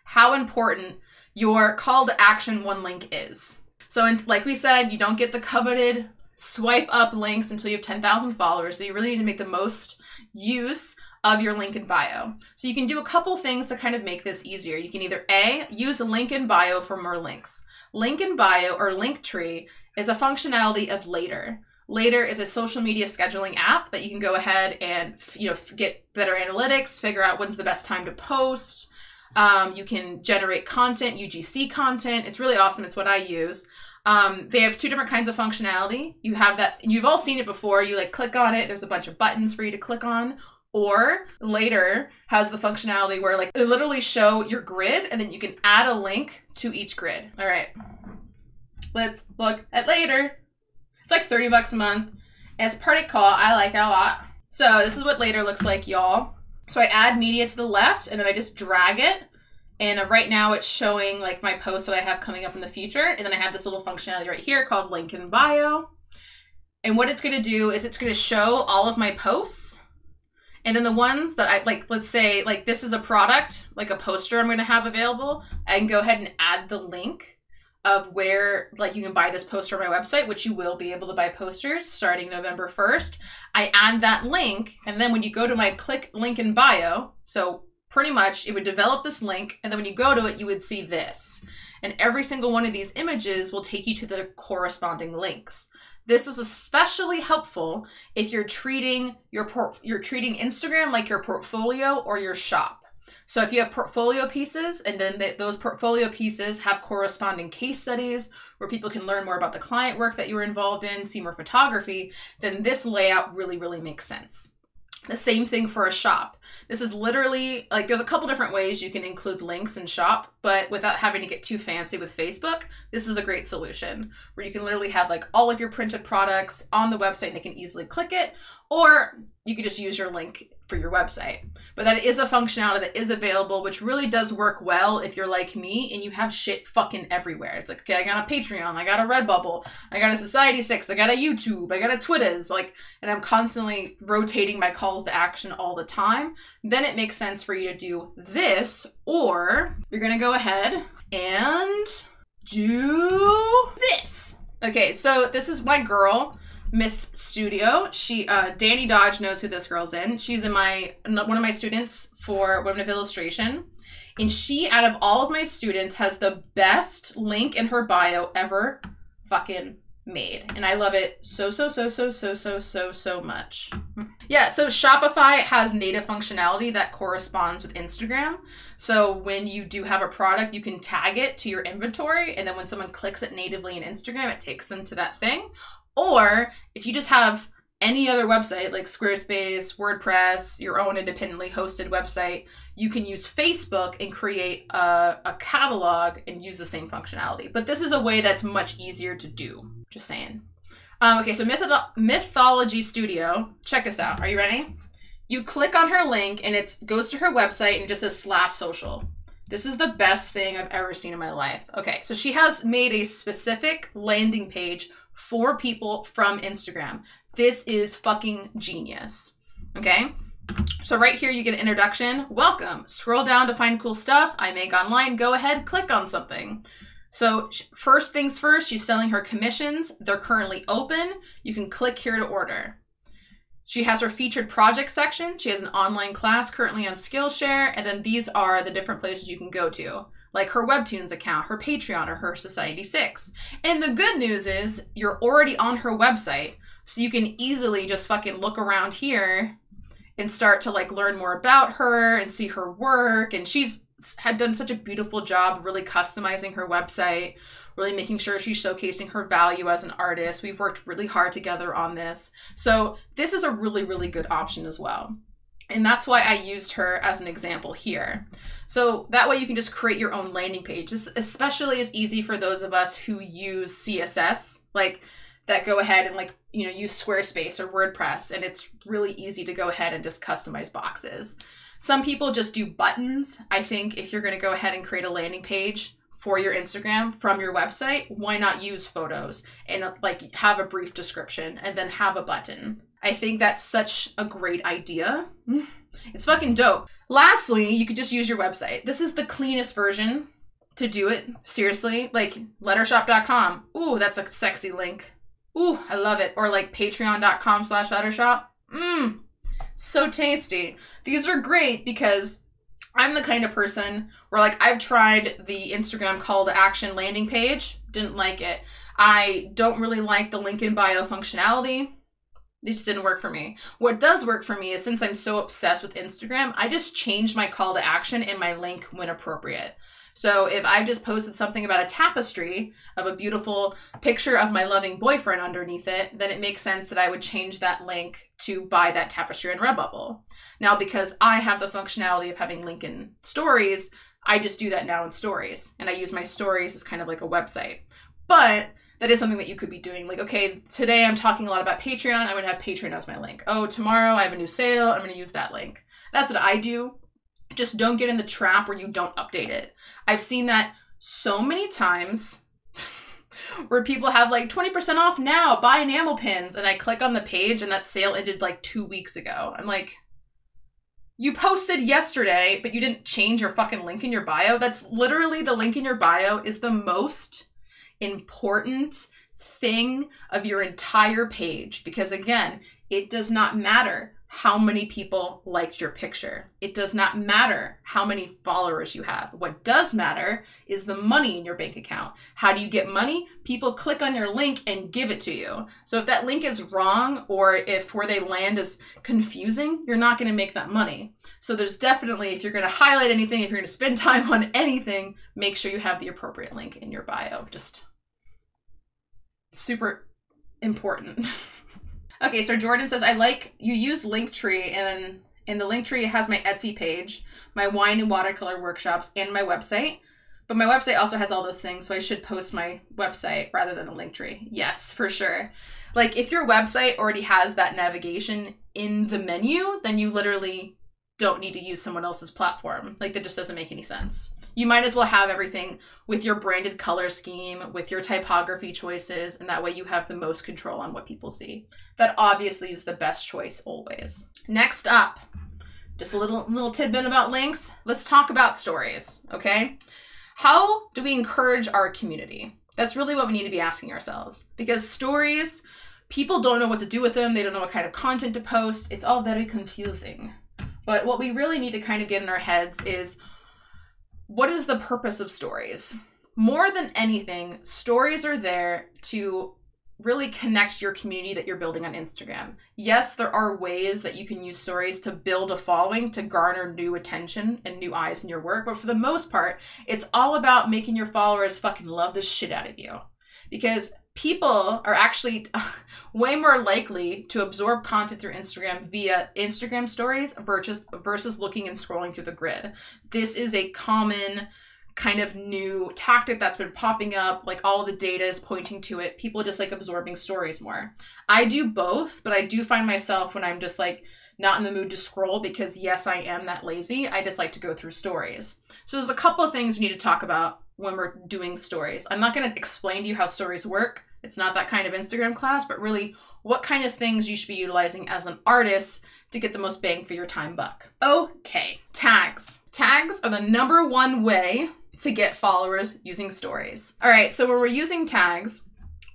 how important your call to action one link is. So like we said, you don't get the coveted swipe up links until you have 10,000 followers. So you really need to make the most use of your link in bio. So you can do a couple things to kind of make this easier. You can either A, use a link in bio for more links. Link in bio or Linktree is a functionality of Later. Later is a social media scheduling app that you can go ahead and get better analytics, figure out when's the best time to post. You can generate content, UGC content. It's really awesome. It's what I use. They have two different kinds of functionality. You have that, you've all seen it before. You like click on it. There's a bunch of buttons for you to click on. Or Later has the functionality where like it literally show your grid and then you can add a link to each grid. All right, let's look at Later. It's like 30 bucks a month. It's pretty cool. I like it a lot. So this is what Later looks like, y'all. So I add media to the left and then I just drag it. And right now it's showing like my posts that I have coming up in the future. And then I have this little functionality right here called Link in Bio. And what it's going to do is it's going to show all of my posts. And then the ones that I like, let's say like this is a product, like a poster I'm going to have available. I can go ahead and add the link of where like you can buy this poster on my website, which you will be able to buy posters starting November 1st. I add that link, and then when you go to my click link in bio, so pretty much it would develop this link, and then when you go to it, you would see this. And every single one of these images will take you to the corresponding links. This is especially helpful if you're treating Instagram like your portfolio or your shop. So if you have portfolio pieces and then those portfolio pieces have corresponding case studies where people can learn more about the client work that you were involved in, see more photography, then this layout really, really makes sense. The same thing for a shop. This is literally, like there's a couple different ways you can include links in shop, but without having to get too fancy with Facebook, this is a great solution where you can literally have like all of your printed products on the website and they can easily click it, or you could just use your link for your website. But that is a functionality that is available, which really does work well if you're like me and you have shit fucking everywhere. It's like, okay, I got a Patreon, I got a Redbubble, I got a Society6, I got a YouTube, I got a Twitters, like, and I'm constantly rotating my calls to action all the time. Then it makes sense for you to do this, or you're gonna go ahead and do this. Okay, so this is my girl, Myth Studio. She, Danny Dodge knows who this girl's in. She's in one of my students for Women of Illustration. And she, out of all of my students, has the best link in her bio ever fucking made, and I love it so much. Yeah, so Shopify has native functionality that corresponds with Instagram. So when you do have a product, you can tag it to your inventory, and then when someone clicks it natively in Instagram, it takes them to that thing. Or if you just have any other website like Squarespace, WordPress, your own independently hosted website, you can use Facebook and create a catalog and use the same functionality. But this is a way that's much easier to do. Just saying. Okay, so Mythology Studio. Check this out. Are you ready? You click on her link and it goes to her website and it just says /social. This is the best thing I've ever seen in my life. Okay, so she has made a specific landing page for people from Instagram. This is fucking genius. Okay? So right here, you get an introduction. Welcome. Scroll down to find cool stuff I make online. Go ahead, click on something. So first things first, she's selling her commissions. They're currently open. You can click here to order. She has her featured project section. She has an online class currently on Skillshare. And then these are the different places you can go to, like her Webtoons account, her Patreon, or her Society6. And the good news is you're already on her website. So you can easily just fucking look around here and start to like learn more about her and see her work. And she's had done such a beautiful job really customizing her website, really making sure she's showcasing her value as an artist. We've worked really hard together on this. So this is a really, really good option as well. And that's why I used her as an example here. So that way you can just create your own landing page. This especially is easy for those of us who use CSS, like that go ahead and like, you know, use Squarespace or WordPress. And it's really easy to go ahead and just customize boxes. Some people just do buttons. I think if you're going to go ahead and create a landing page for your Instagram from your website, why not use photos and like have a brief description and then have a button? I think that's such a great idea. It's fucking dope. Lastly, you could just use your website. This is the cleanest version to do it. Seriously, like lettershop.com. Ooh, that's a sexy link. Ooh, I love it. Or like patreon.com/lettershop. So tasty. These are great because I'm the kind of person where like I've tried the Instagram call to action landing page, didn't like it. I don't really like the link in bio functionality. It just didn't work for me. What does work for me is since I'm so obsessed with Instagram, I just change my call to action in my link when appropriate. So if I just posted something about a tapestry of a beautiful picture of my loving boyfriend underneath it, then it makes sense that I would change that link to buy that tapestry on Redbubble. Now, because I have the functionality of having link in stories, I just do that now in stories. And I use my stories as kind of like a website. But that is something that you could be doing. Like, okay, today I'm talking a lot about Patreon. I would have Patreon as my link. Oh, tomorrow I have a new sale. I'm going to use that link. That's what I do. Just don't get in the trap where you don't update it. I've seen that so many times where people have like 20% off now, buy enamel pins. And I click on the page and that sale ended like 2 weeks ago. I'm like, you posted yesterday, but you didn't change your fucking link in your bio. That's literally the link in your bio is the most important thing of your entire page. Because again, it does not matter how many people liked your picture. It does not matter how many followers you have. What does matter is the money in your bank account. How do you get money? People click on your link and give it to you. So if that link is wrong or if where they land is confusing, you're not going to make that money. So there's definitely, if you're going to highlight anything, if you're going to spend time on anything, make sure you have the appropriate link in your bio. Just super important. Okay, so Jordan says, I like you use Linktree, and in the Linktree it has my Etsy page, my wine and watercolor workshops, and my website. But my website also has all those things, so I should post my website rather than the Linktree. Yes, for sure. Like if your website already has that navigation in the menu, then you literally don't need to use someone else's platform. Like that just doesn't make any sense. You might as well have everything with your branded color scheme, with your typography choices, and that way you have the most control on what people see. That obviously is the best choice always. Next up, just a little tidbit about links. Let's talk about stories, okay? How do we encourage our community? That's really what we need to be asking ourselves. Because stories, people don't know what to do with them. They don't know what kind of content to post. It's all very confusing. But what we really need to kind of get in our heads is, what is the purpose of stories? More than anything, stories are there to really connect your community that you're building on Instagram. Yes, there are ways that you can use stories to build a following, to garner new attention and new eyes in your work. But for the most part, it's all about making your followers fucking love the shit out of you. Because people are actually way more likely to absorb content through Instagram via Instagram stories versus looking and scrolling through the grid. This is a common kind of new tactic that's been popping up. Like, all the data is pointing to it. People just like absorbing stories more. I do both, but I do find myself when I'm just like not in the mood to scroll, because yes, I am that lazy, I just like to go through stories. So there's a couple of things we need to talk about when we're doing stories. I'm not going to explain to you how stories work. It's not that kind of Instagram class, but really what kind of things you should be utilizing as an artist to get the most bang for your time buck. Okay, tags. Tags are the #1 way to get followers using stories. All right, so when we're using tags,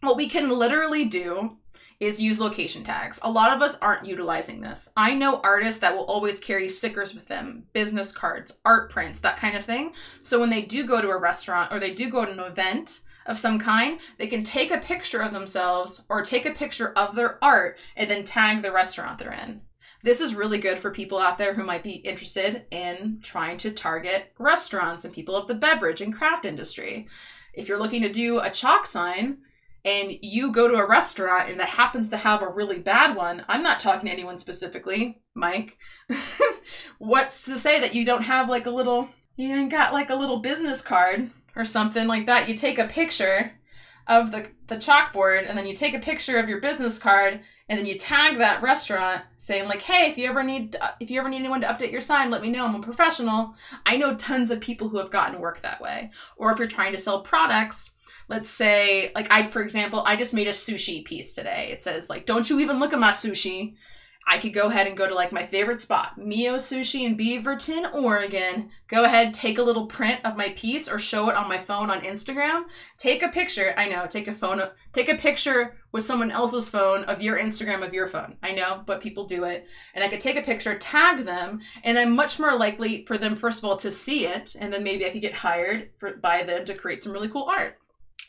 what we can literally do is use location tags. A lot of us aren't utilizing this. I know artists that will always carry stickers with them, business cards, art prints, that kind of thing. So when they do go to a restaurant or they do go to an event of some kind, they can take a picture of themselves or take a picture of their art and then tag the restaurant they're in. This is really good for people out there who might be interested in trying to target restaurants and people of the beverage and craft industry. If you're looking to do a chalk sign and you go to a restaurant and that happens to have a really bad one, I'm not talking to anyone specifically, Mike. What's to say that you don't have like a little, you ain't got like a little business card or something like that? You take a picture of the chalkboard, and then you take a picture of your business card, and then you tag that restaurant saying like, hey, if you ever need anyone to update your sign, let me know. I'm a professional. I know tons of people who have gotten work that way. Or if you're trying to sell products, let's say, like for example, I just made a sushi piece today. It says like, don't you even look at my sushi. I could go ahead and go to like my favorite spot, Mio Sushi in Beaverton, Oregon. Go ahead, take a little print of my piece or show it on my phone on Instagram. Take a picture. I know, take a picture with someone else's phone of your Instagram of your phone. I know, but people do it. And I could take a picture, tag them, and I'm much more likely for them, first of all, to see it. And then maybe I could get hired by them to create some really cool art.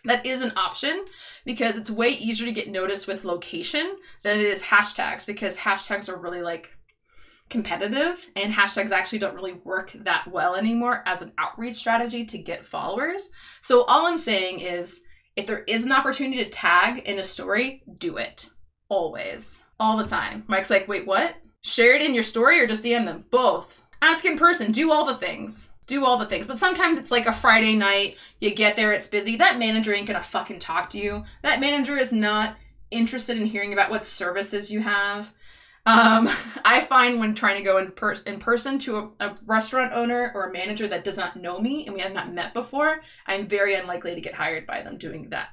That is an option because it's way easier to get noticed with location than it is hashtags, because hashtags are really like competitive, and hashtags actually don't really work that well anymore as an outreach strategy to get followers. So all I'm saying is if there is an opportunity to tag in a story, do it. Always. All the time. Mike's like, wait, what? Share it in your story or just DM them? Both. Ask in person. Do all the things. Do all the things. But sometimes it's like a Friday night, you get there, it's busy. That manager ain't gonna fucking talk to you. That manager is not interested in hearing about what services you have. I find when trying to go in person to a restaurant owner or a manager that does not know me and we have not met before, I'm very unlikely to get hired by them doing that,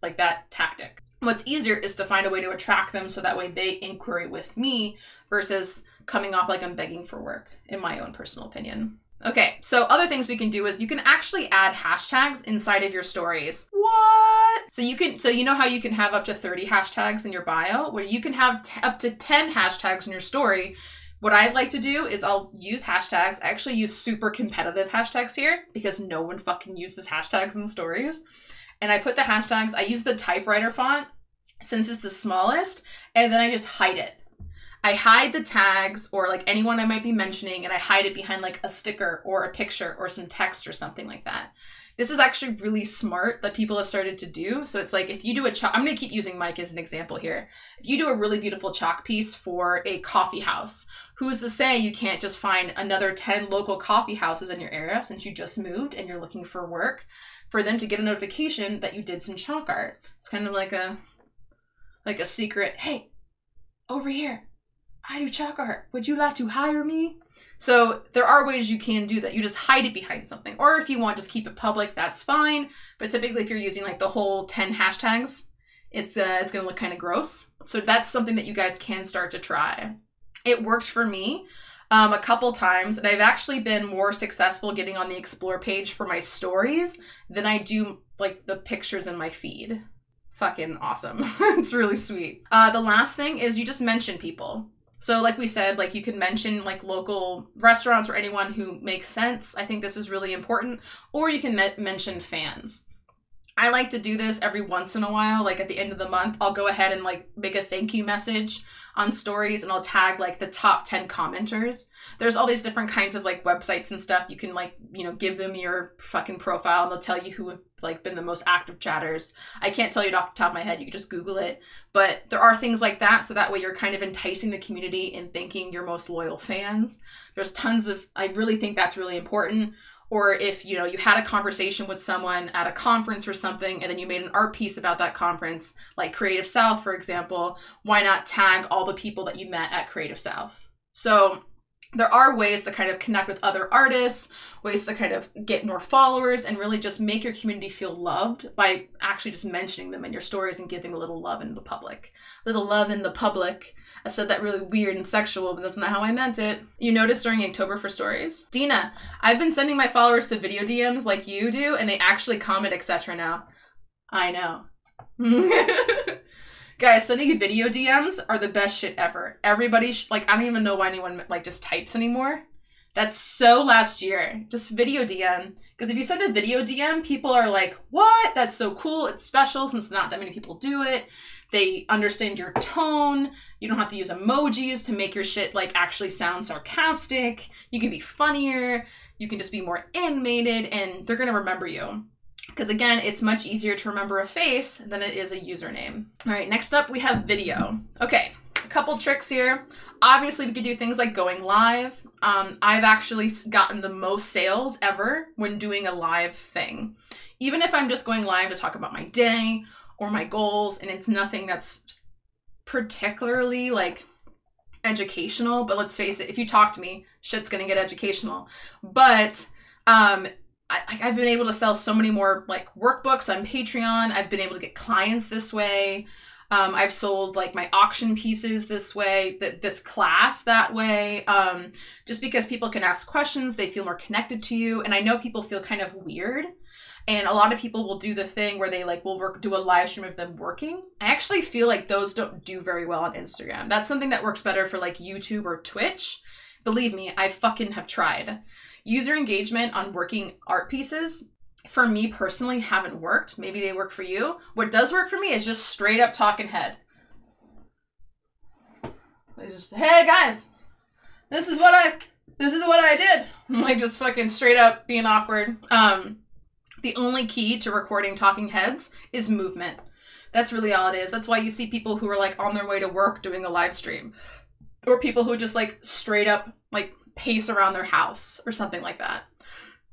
like that tactic. What's easier is to find a way to attract them so that way they inquiry with me versus coming off like I'm begging for work, in my own personal opinion. Okay, so other things we can do is you can actually add hashtags inside of your stories. What? So you know how you can have up to 30 hashtags in your bio? Where you can have up to 10 hashtags in your story. What I like to do is I'll use hashtags. I actually use super competitive hashtags here because no one fucking uses hashtags in stories. And I put the hashtags, I use the typewriter font since it's the smallest, and then I just hide it. I hide the tags or like anyone I might be mentioning, and I hide it behind like a sticker or a picture or some text or something like that. This is actually really smart that people have started to do. So it's like if you do a chalk, I'm going to keep using Mike as an example here. If you do a really beautiful chalk piece for a coffee house, who's to say you can't just find another 10 local coffee houses in your area since you just moved and you're looking for work for them to get a notification that you did some chalk art. It's kind of like a secret, hey, over here, I do chalk art. Would you like to hire me? So there are ways you can do that. You just hide it behind something. Or if you want, just keep it public, that's fine. But typically if you're using like the whole 10 hashtags, it's going to look kind of gross. So that's something that you guys can start to try. It worked for me a couple times, and I've actually been more successful getting on the explore page for my stories than I do like the pictures in my feed. Fucking awesome. It's really sweet. The last thing is you just mention people. So like we said, like you can mention like local restaurants or anyone who makes sense. I think this is really important. Or you can mention fans. I like to do this every once in a while. Like at the end of the month, I'll go ahead and like make a thank you message on stories, and I'll tag like the top 10 commenters. There's all these different kinds of like websites and stuff. You can like, you know, give them your fucking profile and they'll tell you who have like been the most active chatters. I can't tell you it off the top of my head. You can just Google it. But there are things like that. So that way you're kind of enticing the community and thanking your most loyal fans. There's tons of, I really think that's really important. Or if, you know, you had a conversation with someone at a conference or something, and then you made an art piece about that conference, like Creative South, for example, why not tag all the people that you met at Creative South? So there are ways to kind of connect with other artists, ways to kind of get more followers, and really just make your community feel loved by actually just mentioning them in your stories and giving a little love in the public. Little love in the public. I said that really weird and sexual, but that's not how I meant it. You noticed during Inktober for stories? Dina, I've been sending my followers to video DMs like you do, and they actually comment, etc. now. I know. Guys, sending video DMs are the best shit ever. Everybody, like, I don't even know why anyone, like, just types anymore. That's so last year. Just video DM. Because if you send a video DM, people are like, what? That's so cool. It's special since not that many people do it. They understand your tone. You don't have to use emojis to make your shit, like, actually sound sarcastic. You can be funnier. You can just be more animated, and they're going to remember you. Because again, it's much easier to remember a face than it is a username. All right, next up we have video. Okay, so a couple tricks here. Obviously, we could do things like going live. I've actually gotten the most sales ever when doing a live thing. Even if I'm just going live to talk about my day or my goals, and it's nothing that's particularly like educational, but let's face it, if you talk to me, shit's gonna get educational. But I've been able to sell so many more like workbooks on Patreon. I've been able to get clients this way. I've sold like my auction pieces this way, this class that way. Just because people can ask questions, they feel more connected to you. And I know people feel kind of weird. And a lot of people will do the thing where they like will do a live stream of them working. I actually feel like those don't do very well on Instagram. That's something that works better for like YouTube or Twitch. Believe me, I fucking have tried. User engagement on working art pieces, for me personally, haven't worked. Maybe they work for you. What does work for me is just straight up talking head. They just, hey guys, this is what I did. I'm like just fucking straight up being awkward. The only key to recording talking heads is movement. That's really all it is. That's why you see people who are like on their way to work doing a live stream, or people who just like straight up like pace around their house or something like that.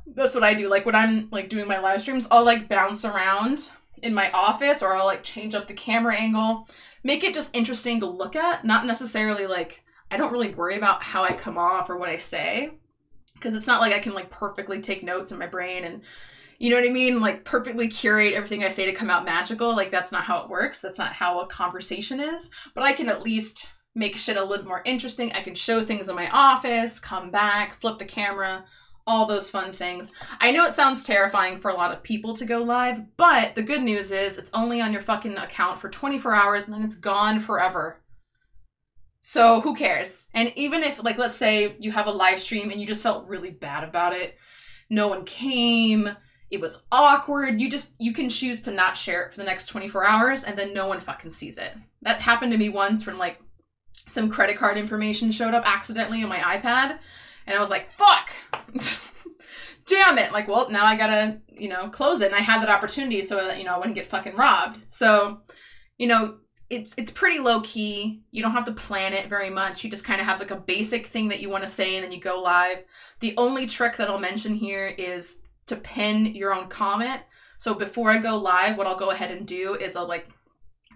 That's what I do. Like when I'm like doing my live streams, I'll like bounce around in my office, or I'll like change up the camera angle, make it just interesting to look at. Not necessarily like, I don't really worry about how I come off or what I say, because it's not like I can like perfectly take notes in my brain and, you know what I mean? Like perfectly curate everything I say to come out magical. Like that's not how it works. That's not how a conversation is. But I can at least make shit a little more interesting. I can show things in my office, come back, flip the camera, all those fun things. I know it sounds terrifying for a lot of people to go live, but the good news is it's only on your fucking account for 24 hours and then it's gone forever. So who cares? And even if, like, let's say you have a live stream and you just felt really bad about it, no one came, it was awkward, you can choose to not share it for the next 24 hours and then no one fucking sees it. That happened to me once when like some credit card information showed up accidentally on my iPad, and I was like, fuck, damn it. Like, well, now I gotta, you know, close it. And I had that opportunity so that, you know, I wouldn't get fucking robbed. So, you know, it's pretty low key. You don't have to plan it very much. You just kind of have like a basic thing that you want to say and then you go live. The only trick that I'll mention here is to pin your own comment. So before I go live, what I'll go ahead and do is I'll like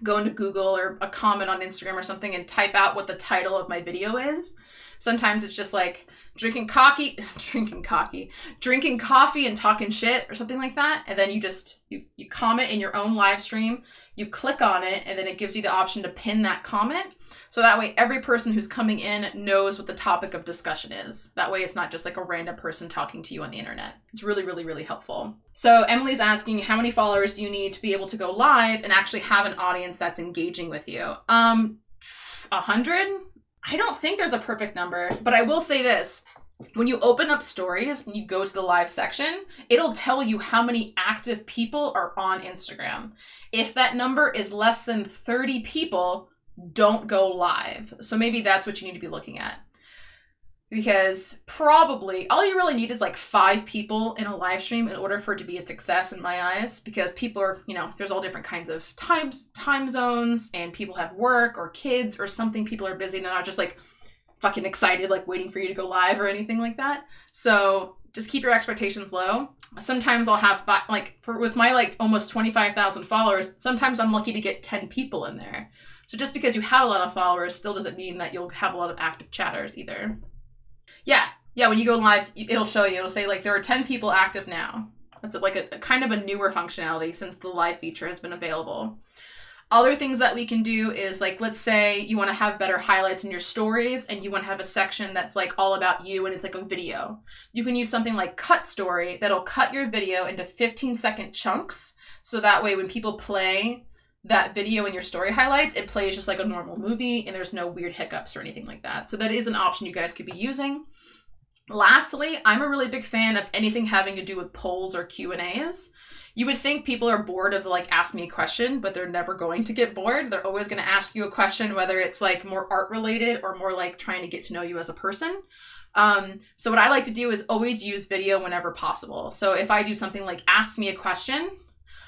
go into Google or a comment on Instagram or something and type out what the title of my video is. Sometimes it's just like drinking coffee and talking shit or something like that. And then you just, you comment in your own live stream, you click on it, and then it gives you the option to pin that comment. So that way every person who's coming in knows what the topic of discussion is. That way it's not just like a random person talking to you on the internet. It's really, really, really helpful. So Emily's asking, how many followers do you need to be able to go live and actually have an audience that's engaging with you? 100? I don't think there's a perfect number, but I will say this. when you open up stories and you go to the live section, it'll tell you how many active people are on Instagram. If that number is less than 30 people, don't go live. So maybe that's what you need to be looking at. Because probably all you really need is like 5 people in a live stream in order for it to be a success in my eyes, because people are, you know, there's all different kinds of time zones, and people have work or kids or something. People are busy and they're not just like fucking excited, like waiting for you to go live or anything like that. So just keep your expectations low. Sometimes I'll have with my like almost 25,000 followers, sometimes I'm lucky to get 10 people in there. So just because you have a lot of followers still doesn't mean that you'll have a lot of active chatters either. Yeah, when you go live, it'll show you, it'll say like there are 10 people active now. That's like a kind of a newer functionality since the live feature has been available. Other things that we can do is like, let's say you want to have better highlights in your stories and you want to have a section that's like all about you and it's like a video. You can use something like Cut Story that'll cut your video into 15-second chunks. So that way when people play that video in your story highlights, it plays just like a normal movie and there's no weird hiccups or anything like that. So that is an option you guys could be using. Lastly, I'm a really big fan of anything having to do with polls or Q&As. You would think people are bored of the like ask me a question, but they're never going to get bored. They're always going to ask you a question, whether it's like more art related or more like trying to get to know you as a person. So what I like to do is always use video whenever possible. So if I do something like ask me a question,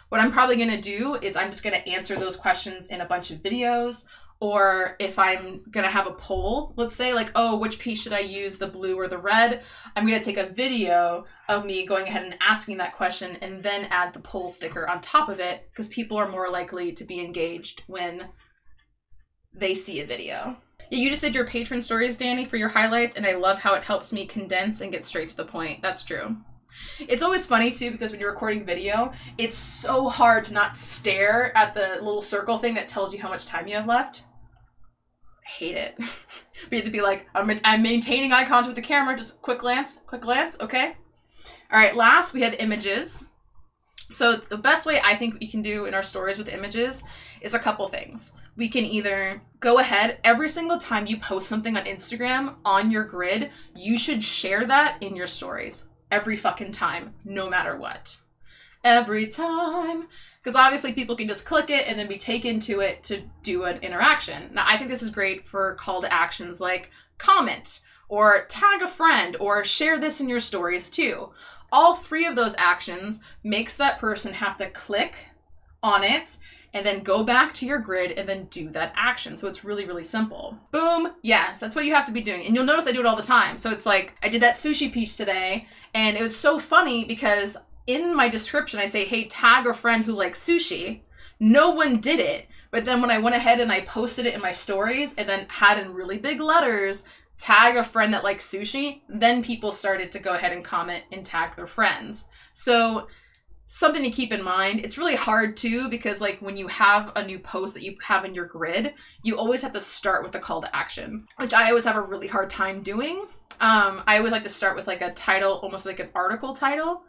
what I'm probably going to do is I'm just going to answer those questions in a bunch of videos. Or if I'm going to have a poll, let's say like, oh, which piece should I use, the blue or the red? I'm going to take a video of me going ahead and asking that question and then add the poll sticker on top of it, because people are more likely to be engaged when they see a video. Yeah, you just did your patron stories, Danny, for your highlights, and I love how it helps me condense and get straight to the point. That's true. It's always funny too, because when you're recording video, it's so hard to not stare at the little circle thing that tells you how much time you have left. I hate it. But you have to be like, I'm maintaining eye contact with the camera, just quick glance, okay? All right, last we have images. So the best way I think we can do in our stories with images is a couple things. We can either go ahead, every single time you post something on Instagram on your grid, you should share that in your stories. Every fucking time, no matter what. Every time. Because obviously people can just click it and then be taken to it to do an interaction. Now, I think this is great for call to actions like comment or tag a friend or share this in your stories too. All 3 of those actions makes that person have to click on it and then go back to your grid and then do that action. So it's really, really simple. Boom. Yes, that's what you have to be doing. And you'll notice I do it all the time. So it's like, I did that sushi piece today and it was so funny because in my description, I say, hey, tag a friend who likes sushi. No one did it. But then when I went ahead and I posted it in my stories and then had in really big letters, tag a friend that likes sushi, then people started to go ahead and comment and tag their friends. So something to keep in mind. It's really hard too, because like when you have a new post that you have in your grid, you always have to start with a call to action, which I always have a really hard time doing. I always like to start with like a title, almost like an article title.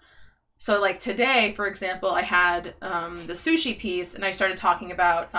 So like today, for example, I had the sushi piece and I started talking about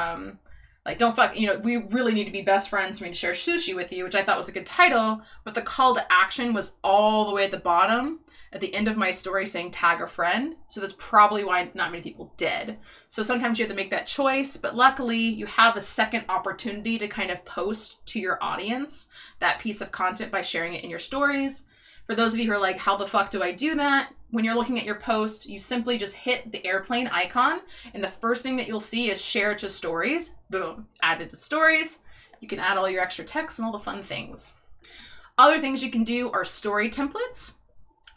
like, don't fuck, you know, we really need to be best friends for me to share sushi with you, which I thought was a good title, but the call to action was all the way at the bottom at the end of my story saying tag a friend. So that's probably why not many people did. So sometimes you have to make that choice, but luckily you have a second opportunity to kind of post to your audience that piece of content by sharing it in your stories. For those of you who are like, how the fuck do I do that? When you're looking at your post, you simply just hit the airplane icon and the first thing that you'll see is share to stories. Boom, added to stories. You can add all your extra text and all the fun things. Other things you can do are story templates.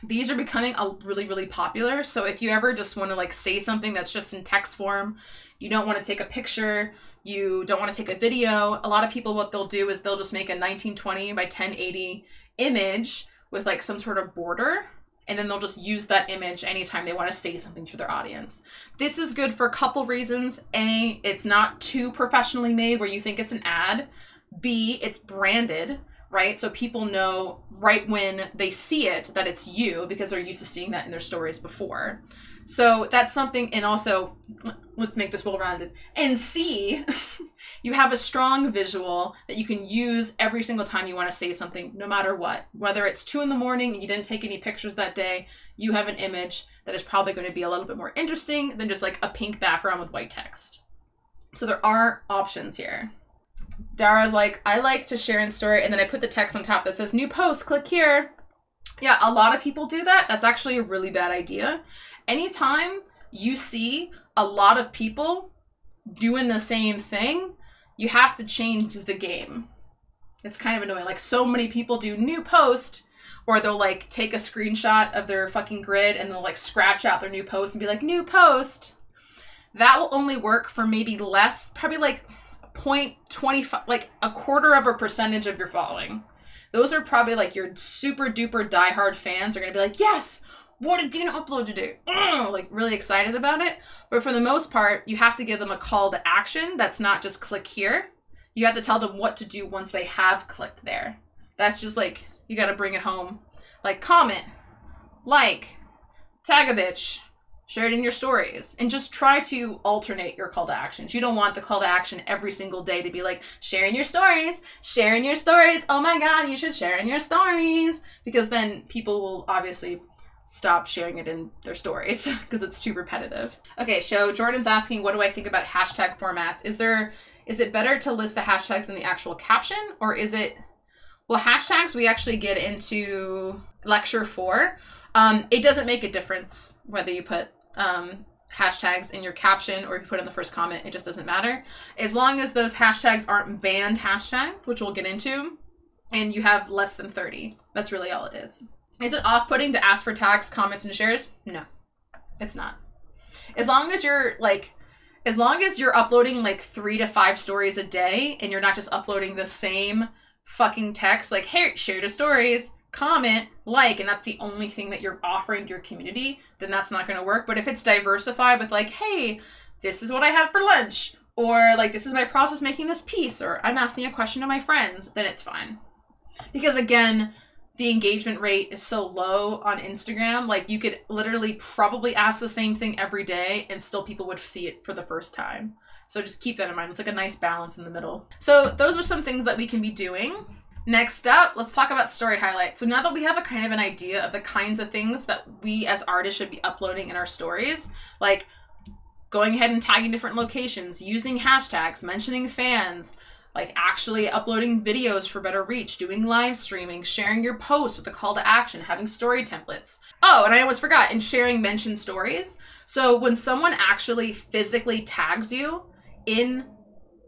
These are becoming really, really popular. So if you ever just want to like say something that's just in text form, you don't want to take a picture, you don't want to take a video, a lot of people, what they'll do is they'll just make a 1920 by 1080 image with like some sort of border, and then they'll just use that image anytime they want to say something to their audience. This is good for a couple reasons. A, it's not too professionally made where you think it's an ad. B, it's branded, right? So people know right when they see it that it's you because they're used to seeing that in their stories before. So that's something, and also, let's make this well-rounded. And C, you have a strong visual that you can use every single time you want to say something, no matter what. Whether it's 2 a.m. and you didn't take any pictures that day, you have an image that is probably going to be a little bit more interesting than just like a pink background with white text. So there are options here. Dara's like, I like to share in story, and then I put the text on top that says, new post, click here. Yeah, a lot of people do that. That's actually a really bad idea. Anytime you see a lot of people doing the same thing, you have to change the game. It's kind of annoying. Like, so many people do new post, or they'll like take a screenshot of their fucking grid and they'll like scratch out their new post and be like, new post. That will only work for maybe less, probably like 0.25, like 0.25% of your following. Those are probably like your super duper diehard fans are going to be like, yes, what did Dina upload today? Like really excited about it. But for the most part, you have to give them a call to action. That's not just click here. You have to tell them what to do once they have clicked there. That's just like, you got to bring it home. Like comment, like, tag a bitch, share it in your stories, and just try to alternate your call to actions. You don't want the call to action every single day to be like, sharing your stories, sharing your stories. Oh my God, you should share in your stories. Because then people will obviously stop sharing it in their stories because it's too repetitive. Okay, so Jordan's asking, what do I think about hashtag formats? Is it better to list the hashtags in the actual caption, or is it, well, hashtags we actually get into lecture 4. It doesn't make a difference whether you put hashtags in your caption or if you put in the first comment. It just doesn't matter. As long as those hashtags aren't banned hashtags, which we'll get into, and you have less than 30. That's really all it is. Is it off-putting to ask for tags, comments, and shares? No, it's not. As long as you're uploading like 3 to 5 stories a day and you're not just uploading the same fucking text like, hey, share the stories, comment, like, and that's the only thing that you're offering to your community, then that's not going to work. But if it's diversified with like, hey, this is what I had for lunch, or like, this is my process making this piece, or I'm asking a question to my friends, then it's fine. Because again, the engagement rate is so low on Instagram. Like, you could literally probably ask the same thing every day and still people would see it for the first time. So just keep that in mind. It's like a nice balance in the middle. So those are some things that we can be doing. Next up, let's talk about story highlights. So now that we have a kind of an idea of the kinds of things that we as artists should be uploading in our stories, like going ahead and tagging different locations, using hashtags, mentioning fans, like actually uploading videos for better reach, doing live streaming, sharing your posts with a call to action, having story templates. Oh, and I almost forgot, and sharing mentioned stories. So when someone actually physically tags you in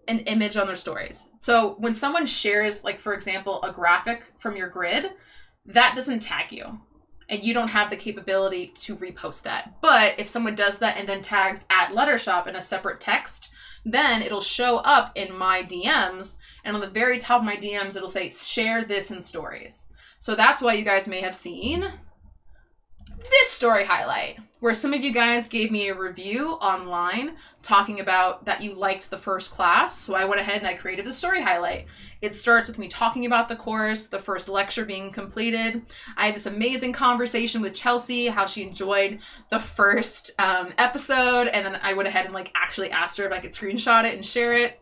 an image on their stories. So when someone shares, like, for example, a graphic from your grid, that doesn't tag you. And you don't have the capability to repost that. But if someone does that and then tags @Lettershop in a separate text, then it'll show up in my DMs. And on the very top of my DMs, it'll say, share this in stories. So that's why you guys may have seen this story highlight, where some of you guys gave me a review online talking about that you liked the first class. So I went ahead and I created a story highlight. It starts with me talking about the course, the first lecture being completed. I had this amazing conversation with Chelsea, how she enjoyed the first episode. And then I went ahead and like actually asked her if I could screenshot it and share it.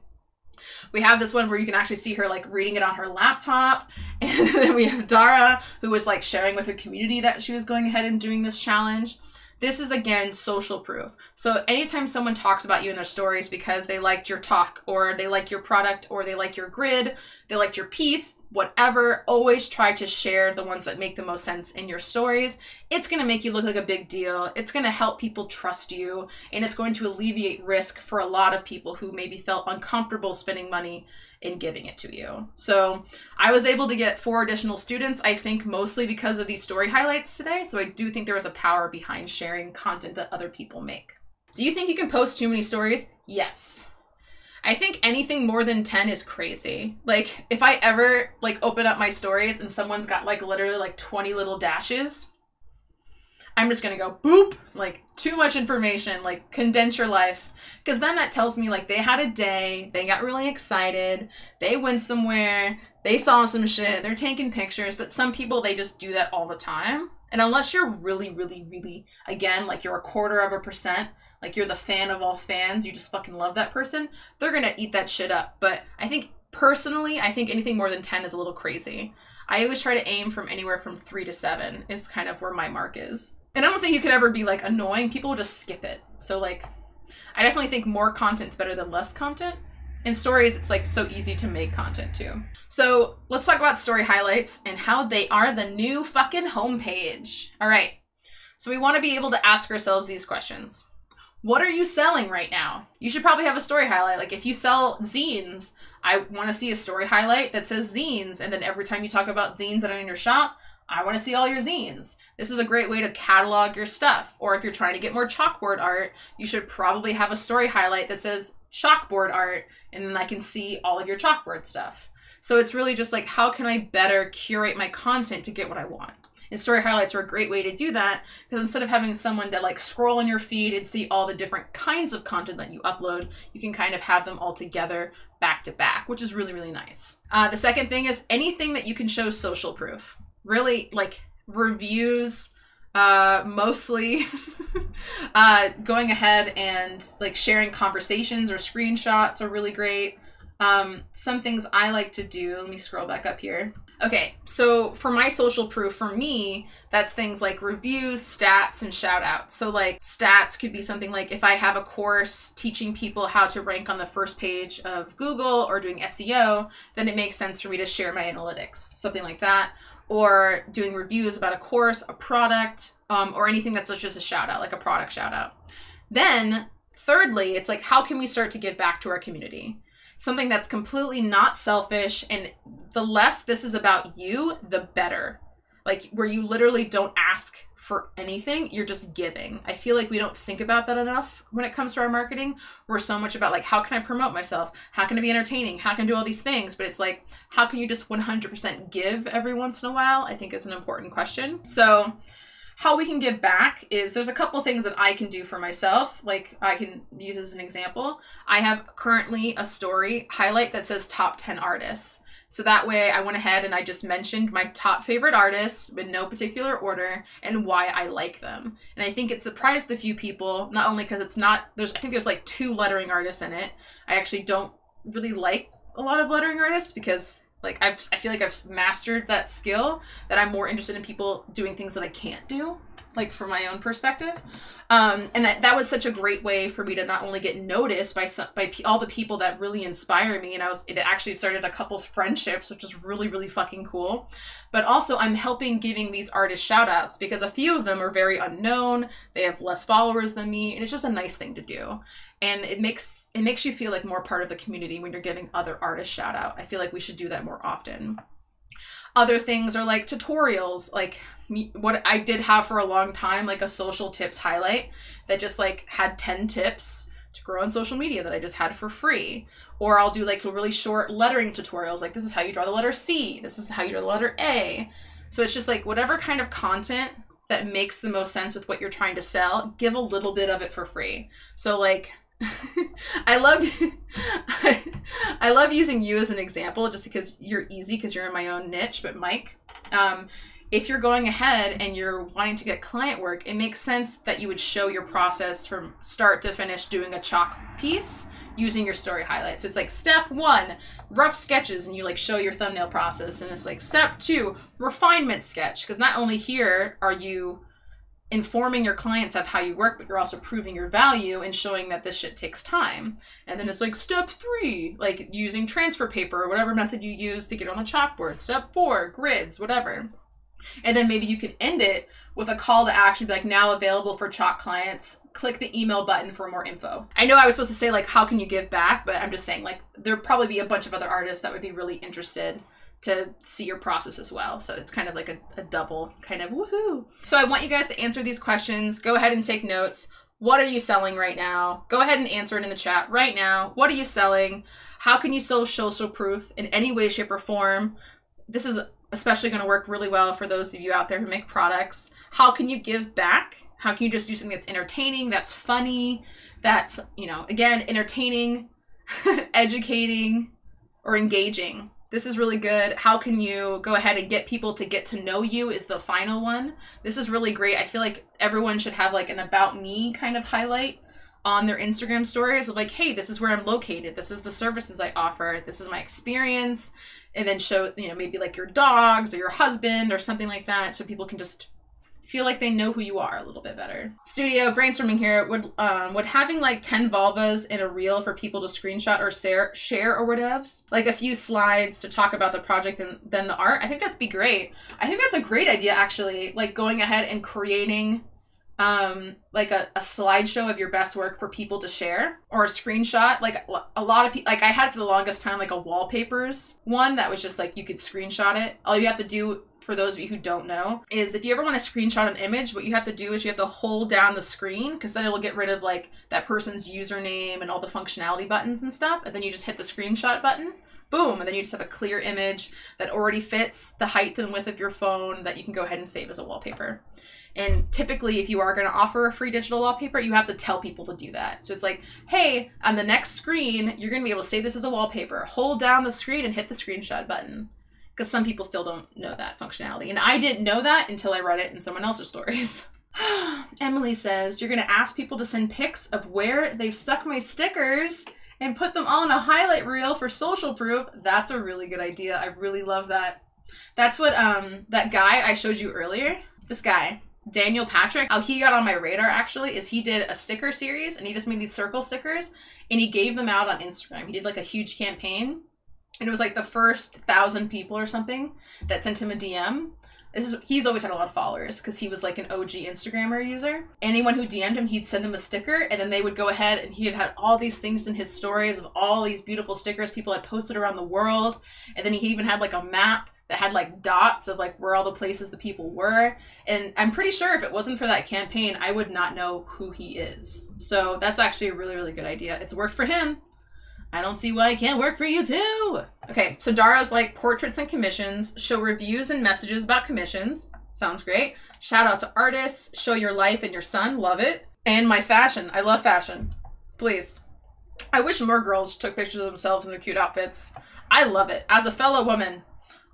We have this one where you can actually see her like reading it on her laptop. And then we have Dara, who was like sharing with her community that she was going ahead and doing this challenge. This is, again, social proof. So anytime someone talks about you in their stories because they liked your talk, or they like your product, or they like your grid, they liked your piece, whatever, always try to share the ones that make the most sense in your stories. It's going to make you look like a big deal. It's going to help people trust you, and it's going to alleviate risk for a lot of people who maybe felt uncomfortable spending money in giving it to you. So I was able to get 4 additional students, I think mostly because of these story highlights today. So I do think there was a power behind sharing content that other people make. Do you think you can post too many stories? Yes. I think anything more than 10 is crazy. Like, if I ever like open up my stories and someone's got like literally like 20 little dashes, I'm just gonna go boop, like too much information, like condense your life. Because then that tells me like they had a day, they got really excited, they went somewhere, they saw some shit, they're taking pictures, but some people, they just do that all the time. And unless you're really, really, really, again, like you're 1/4%, like you're the fan of all fans, you just fucking love that person, they're gonna eat that shit up. But I think personally, I think anything more than 10 is a little crazy. I always try to aim from anywhere from 3 to 7 is kind of where my mark is. And I don't think you could ever be like annoying. People will just skip it. So like, I definitely think more content's better than less content. In stories, it's like so easy to make content too. So let's talk about story highlights and how they are the new fucking homepage. All right. So we want to be able to ask ourselves these questions. What are you selling right now? You should probably have a story highlight. Like if you sell zines, I want to see a story highlight that says zines. And then every time you talk about zines that are in your shop, I want to see all your zines. This is a great way to catalog your stuff. Or if you're trying to get more chalkboard art, you should probably have a story highlight that says chalkboard art. And then I can see all of your chalkboard stuff. So it's really just like, how can I better curate my content to get what I want? And story highlights are a great way to do that, because instead of having someone to like scroll on your feed and see all the different kinds of content that you upload, you can kind of have them all together back to back, which is really, really nice. The second thing is anything that you can show social proof. Really like reviews, mostly going ahead and like sharing conversations or screenshots are really great. Some things I like to do, let me scroll back up here. Okay, so for my social proof, for me, that's things like reviews, stats, and shout outs. So like stats could be something like if I have a course teaching people how to rank on the first page of Google or doing SEO, then it makes sense for me to share my analytics, something like that. Or doing reviews about a course, a product, or anything that's just a shout out, like a product shout out. Then thirdly, it's like, how can we start to give back to our community? Something that's completely not selfish, and the less this is about you, the better. Like where you literally don't ask for anything, you're just giving. I feel like we don't think about that enough when it comes to our marketing. We're so much about like, how can I promote myself? How can I be entertaining? How can I do all these things? But it's like, how can you just 100% give every once in a while? I think is an important question. So how we can give back is there's a couple things that I can do for myself. Like I can use as an example. I have currently a story highlight that says top 10 artists. So that way I went ahead and I just mentioned my top favorite artists with no particular order and why I like them. And I think it surprised a few people, not only because it's not, I think there's like 2 lettering artists in it. I actually don't really like a lot of lettering artists because like I feel like I've mastered that skill, that I'm more interested in people doing things that I can't do, like from my own perspective. And that was such a great way for me to not only get noticed by all the people that really inspire me, and it actually started a couple's friendships, which is really, really fucking cool. But also I'm helping giving these artists shout outs because a few of them are very unknown. They have less followers than me, and it's just a nice thing to do. And it makes you feel like more part of the community when you're giving other artists shout out. I feel like we should do that more often. Other things are like tutorials, like what I did have for a long time, like a social tips highlight that just like had 10 tips to grow on social media that I just had for free. Or I'll do like really short lettering tutorials, like this is how you draw the letter C, this is how you draw the letter A. So it's just like whatever kind of content that makes the most sense with what you're trying to sell, give a little bit of it for free. So like, I love using you as an example just because you're easy because you're in my own niche. But Mike, if you're going ahead and you're wanting to get client work, it makes sense that you would show your process from start to finish doing a chalk piece using your story highlight. So it's like step 1, rough sketches, and you like show your thumbnail process. And it's like step 2, refinement sketch. Because not only here are you informing your clients of how you work, but you're also proving your value and showing that this shit takes time. And then it's like step 3, like using transfer paper or whatever method you use to get on the chalkboard. Step 4, grids, whatever. And then maybe you can end it with a call to action, be like, now available for chalk clients, click the email button for more info. I know I was supposed to say like, how can you give back? But I'm just saying like, there'll probably be a bunch of other artists that would be really interested to see your process as well. So it's kind of like a double kind of woohoo. So I want you guys to answer these questions. Go ahead and take notes. What are you selling right now? Go ahead and answer it in the chat right now. What are you selling? How can you sell social proof in any way, shape, or form? This is especially going to work really well for those of you out there who make products. How can you give back? How can you just do something that's entertaining, that's funny, that's, you know, again, entertaining, educating, or engaging? This is really good. How can you go ahead and get people to get to know you is the final one. This is really great. I feel like everyone should have like an about me kind of highlight on their Instagram stories of like, hey, this is where I'm located. This is the services I offer. This is my experience. And then show, you know, maybe like your dogs or your husband or something like that. So people can just feel like they know who you are a little bit better. Studio brainstorming here. Would having like 10 vulvas in a reel for people to screenshot or share or whatevs, like a few slides to talk about the project and then the art. I think that'd be great. I think that's a great idea, actually, like going ahead and creating like a slideshow of your best work for people to share, or a screenshot. Like a lot of people, like I had for the longest time, like a wallpapers one that was just like, you could screenshot it. All you have to do, for those of you who don't know, is if you ever want to screenshot an image, what you have to do is you have to hold down the screen, because then it'll get rid of like that person's username and all the functionality buttons and stuff. And then you just hit the screenshot button, boom. And then you just have a clear image that already fits the height and width of your phone that you can go ahead and save as a wallpaper. And typically, if you are going to offer a free digital wallpaper, you have to tell people to do that. So it's like, hey, on the next screen, you're going to be able to save this as a wallpaper. Hold down the screen and hit the screenshot button. Because some people still don't know that functionality. And I didn't know that until I read it in someone else's stories. Emily says, you're going to ask people to send pics of where they've stuck my stickers and put them all in a highlight reel for social proof. That's a really good idea. I really love that. That's what that guy I showed you earlier, this guy, Daniel Patrick, how he got on my radar actually is he did a sticker series, and he just made these circle stickers and he gave them out on Instagram. He did like a huge campaign, and it was like the first 1,000 people or something that sent him a DM. He's always had a lot of followers because he was like an OG Instagrammer user. Anyone who DM'd him, he'd send them a sticker, and then they would go ahead, and he had all these things in his stories of all these beautiful stickers people had posted around the world. And then he even had like a map that had like dots of like where all the places the people were. And I'm pretty sure if it wasn't for that campaign, I would not know who he is. So that's actually a really, really good idea. It's worked for him. I don't see why it can't work for you too. Okay, so Dara's like portraits and commissions, show reviews and messages about commissions. Sounds great. Shout out to artists, show your life and your son. Love it. And my fashion. I love fashion. Please. I wish more girls took pictures of themselves in their cute outfits. I love it. As a fellow woman,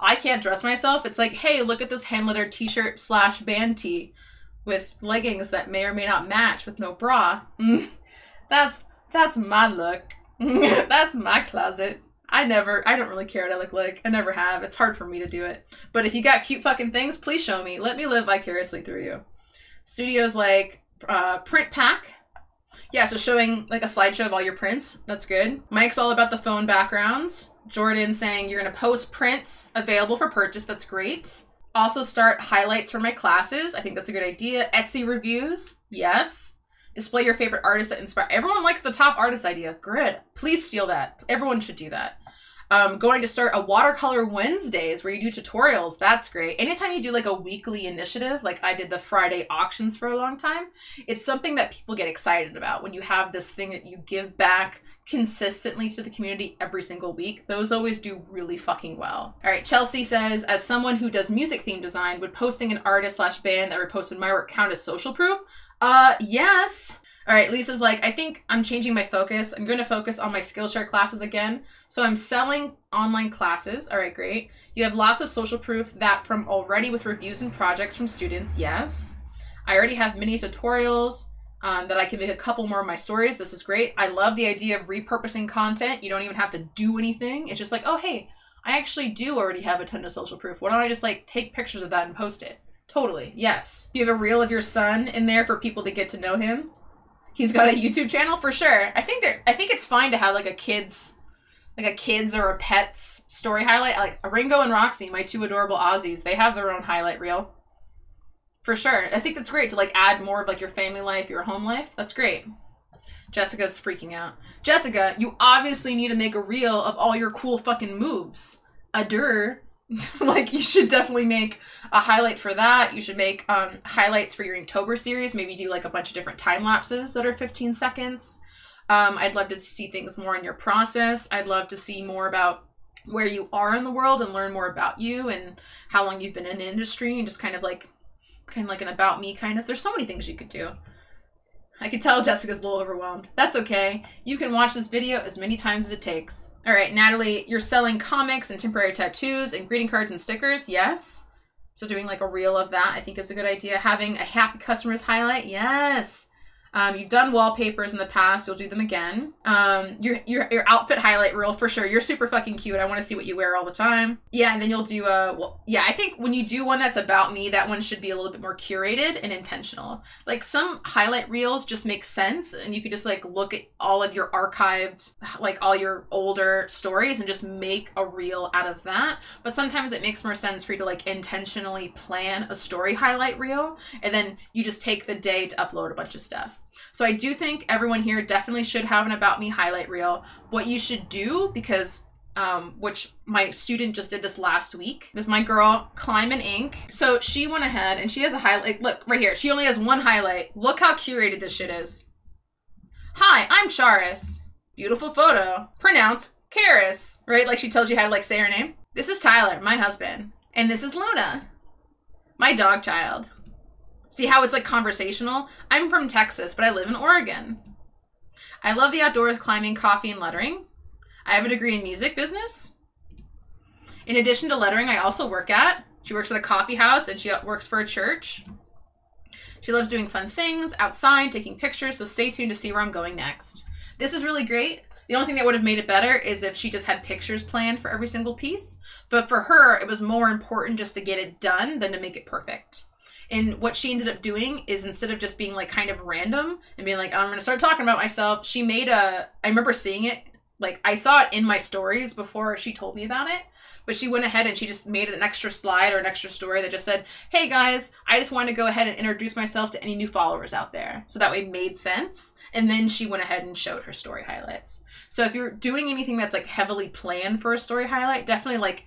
I can't dress myself. It's like, hey, look at this hand-lettered t-shirt / band tee with leggings that may or may not match with no bra. That's my look. That's my closet. I don't really care what I look like. I never have. It's hard for me to do it. But if you got cute fucking things, please show me. Let me live vicariously through you. Studios like print pack. Yeah, so showing like a slideshow of all your prints. That's good. Mike's all about the phone backgrounds. Jordan saying you're going to post prints available for purchase. That's great. Also start highlights for my classes. I think that's a good idea. Etsy reviews. Yes. Display your favorite artists that inspire. Everyone likes the top artist idea. Good. Please steal that. Everyone should do that. Going to start a watercolor Wednesdays where you do tutorials. That's great. Anytime you do like a weekly initiative, like I did the Friday auctions for a long time, it's something that people get excited about when you have this thing that you give back consistently to the community every single week. Those always do really fucking well. All right, Chelsea says, as someone who does music theme design, would posting an artist / band that reposted my work count as social proof? Yes. All right, Lisa's like, I think I'm changing my focus. I'm going to focus on my Skillshare classes again. So I'm selling online classes. All right, great. You have lots of social proof that from already with reviews and projects from students. Yes. I already have mini tutorials that I can make a couple more of my stories. This is great. I love the idea of repurposing content. You don't even have to do anything. It's just like, oh, hey, I actually do already have a ton of social proof. Why don't I just like take pictures of that and post it? Totally. Yes. You have a reel of your son in there for people to get to know him. He's got a YouTube channel for sure. I think it's fine to have like a kids or a pet's story highlight. Like Ringo and Roxy, my two adorable Aussies, they have their own highlight reel. For sure. I think that's great to like add more of like your family life, your home life. That's great. Jessica's freaking out. Jessica, you obviously need to make a reel of all your cool fucking moves. Adur. Like you should definitely make a highlight for that. You should make highlights for your Inktober series. Maybe do like a bunch of different time lapses that are 15 seconds. I'd love to see things more in your process. I'd love to see more about where you are in the world and learn more about you and how long you've been in the industry, and just kind of like an about me kind of. There's so many things you could do. I can tell Jessica's a little overwhelmed. That's okay. You can watch this video as many times as it takes. All right, Natalie, you're selling comics and temporary tattoos and greeting cards and stickers. Yes. So doing like a reel of that, I think is a good idea. Having a happy customers highlight. Yes. You've done wallpapers in the past. You'll do them again. Your outfit highlight reel for sure. You're super fucking cute. I want to see what you wear all the time. Yeah, and then you'll do I think when you do one that's about me, that one should be a little bit more curated and intentional. Like some highlight reels just make sense, and you could just like look at all of your archived, like all your older stories and just make a reel out of that. But sometimes it makes more sense for you to like intentionally plan a story highlight reel, and then you just take the day to upload a bunch of stuff. So I do think everyone here definitely should have an about me highlight reel. What you should do, because which my student just did this last week. This is my girl, Climb and Ink. So she went ahead and she has a highlight. Look right here. She only has one highlight. Look how curated this shit is. Hi, I'm Charis. Beautiful photo. Pronounce Karis. Right? Like she tells you how to like say her name. This is Tyler, my husband. And this is Luna, my dog child. See how it's like conversational? I'm from Texas, but I live in Oregon. I love the outdoors, climbing, coffee, and lettering. I have a degree in music business. In addition to lettering, I also work at. She works at a coffee house and she works for a church. She loves doing fun things outside, taking pictures, so stay tuned to see where I'm going next. This is really great. The only thing that would have made it better is if she just had pictures planned for every single piece. But for her, it was more important just to get it done than to make it perfect. And what she ended up doing is instead of just being like kind of random and being like, oh, I'm going to start talking about myself, she made I remember seeing it, like I saw it in my stories before she told me about it, but she went ahead and she just made an extra slide or an extra story that just said, hey guys, I just wanted to go ahead and introduce myself to any new followers out there. So that way it made sense. And then she went ahead and showed her story highlights. So if you're doing anything that's like heavily planned for a story highlight, definitely like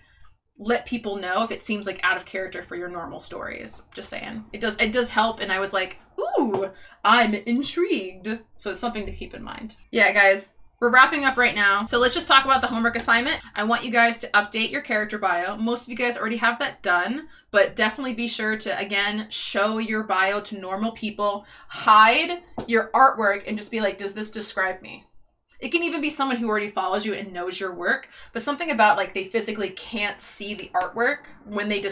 let people know if it seems like out of character for your normal stories. Just saying. It does help. And I was like, ooh, I'm intrigued. So it's something to keep in mind. Yeah, guys, we're wrapping up right now. So let's just talk about the homework assignment. I want you guys to update your character bio. Most of you guys already have that done, but definitely be sure to, again, show your bio to normal people. Hide your artwork and just be like, does this describe me? It can even be someone who already follows you and knows your work, but something about like they physically can't see the artwork when they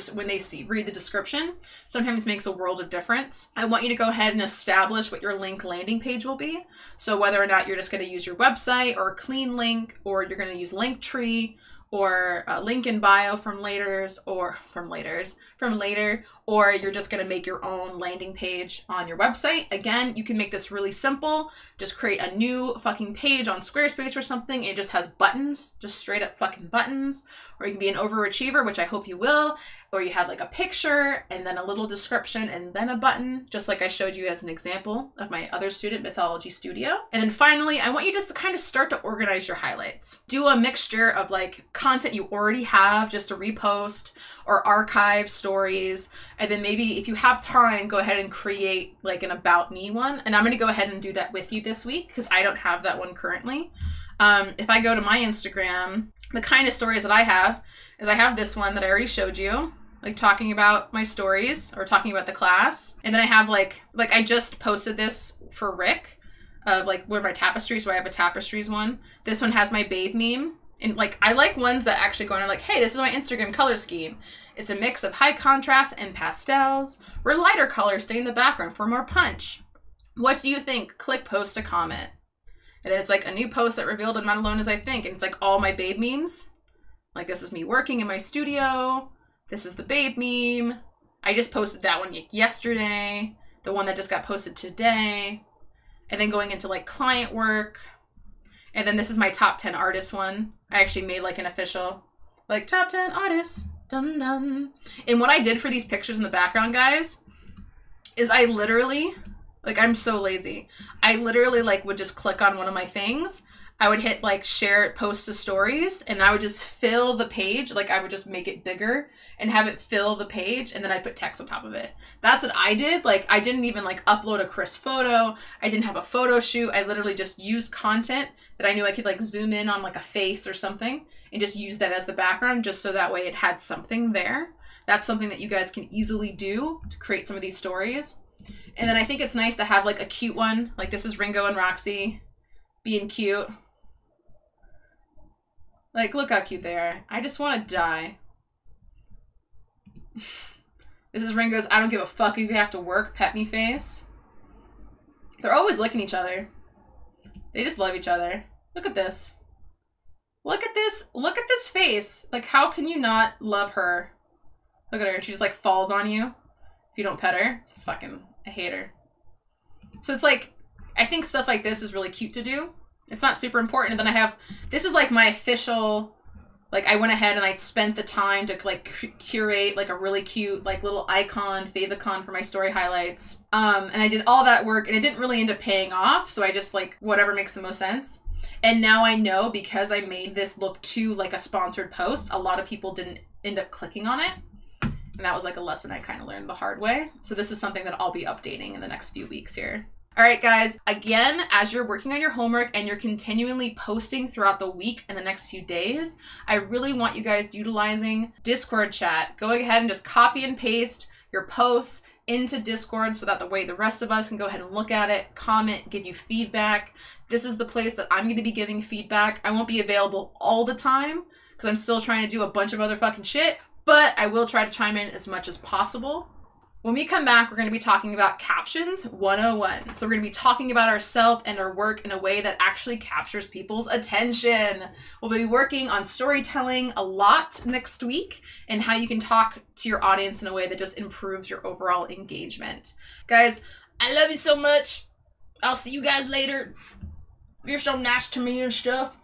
read the description sometimes makes a world of difference. I want you to go ahead and establish what your link landing page will be. So whether or not you're just going to use your website or a clean link, or you're going to use Linktree or a link in bio from later, or you're just going to make your own landing page on your website. Again, you can make this really simple. Just create a new fucking page on Squarespace or something. It just has buttons, just straight up fucking buttons. Or you can be an overachiever, which I hope you will. Or you have like a picture and then a little description and then a button, just like I showed you as an example of my other student, Mythology Studio. And then finally, I want you just to kind of start to organize your highlights. Do a mixture of like content you already have just to repost or archive stories. And then maybe if you have time, go ahead and create like an about me one. And I'm going to go ahead and do that with you this week because I don't have that one currently. If I go to my Instagram, the kind of stories that I have is I have this one that I already showed you, like talking about my stories or talking about the class. And then I have like I just posted this for Rick of like one of my tapestries, where I have a tapestries one. This one has my babe meme. And like, I like ones that actually go on and like, hey, this is my Instagram color scheme. It's a mix of high contrast and pastels, where lighter colors stay in the background for more punch. What do you think? Click post to comment. And then it's like a new post that revealed I'm not alone as I think. And it's like all my babe memes. Like this is me working in my studio. This is the babe meme. I just posted that one yesterday. The one that just got posted today. And then going into like client work. And then this is my top 10 artists one. I actually made like an official, like top 10 artists. Dun dun. And what I did for these pictures in the background, guys, is I literally, like I'm so lazy. I literally like would just click on one of my things. I would hit like share it, post to stories, and I would just fill the page. Like I would just make it bigger and have it fill the page, and then I put text on top of it. That's what I did. Like I didn't even like upload a crisp photo. I didn't have a photo shoot. I literally just used content that I knew I could like zoom in on like a face or something and just use that as the background just so that way it had something there. That's something that you guys can easily do to create some of these stories. And then I think it's nice to have like a cute one. Like this is Ringo and Roxy being cute. Like, look how cute they are. I just want to die. This is Ringo's I don't give a fuck if you have to work pet me face. They're always licking each other. They just love each other. Look at this. Look at this. Look at this face. Like, how can you not love her? Look at her. She just like falls on you if you don't pet her. It's fucking, I hate her. So it's like, I think stuff like this is really cute to do. It's not super important. And then I have, this is like my official, like I went ahead and I spent the time to like curate like a really cute like little icon, favicon for my story highlights. And I did all that work and it didn't really end up paying off. So I just like, whatever makes the most sense. And now I know because I made this look too like a sponsored post, a lot of people didn't end up clicking on it. And that was like a lesson I kind of learned the hard way. So this is something that I'll be updating in the next few weeks here. All right, guys, again, as you're working on your homework and you're continually posting throughout the week and the next few days, I really want you guys utilizing Discord chat. Go ahead and just copy and paste your posts into Discord so that the way the rest of us can go ahead and look at it, comment, give you feedback. This is the place that I'm going to be giving feedback. I won't be available all the time because I'm still trying to do a bunch of other fucking shit, but I will try to chime in as much as possible. When we come back, we're going to be talking about Captions 101. So we're going to be talking about ourselves and our work in a way that actually captures people's attention. We'll be working on storytelling a lot next week and how you can talk to your audience in a way that just improves your overall engagement. Guys, I love you so much. I'll see you guys later. You're so nice to me and stuff.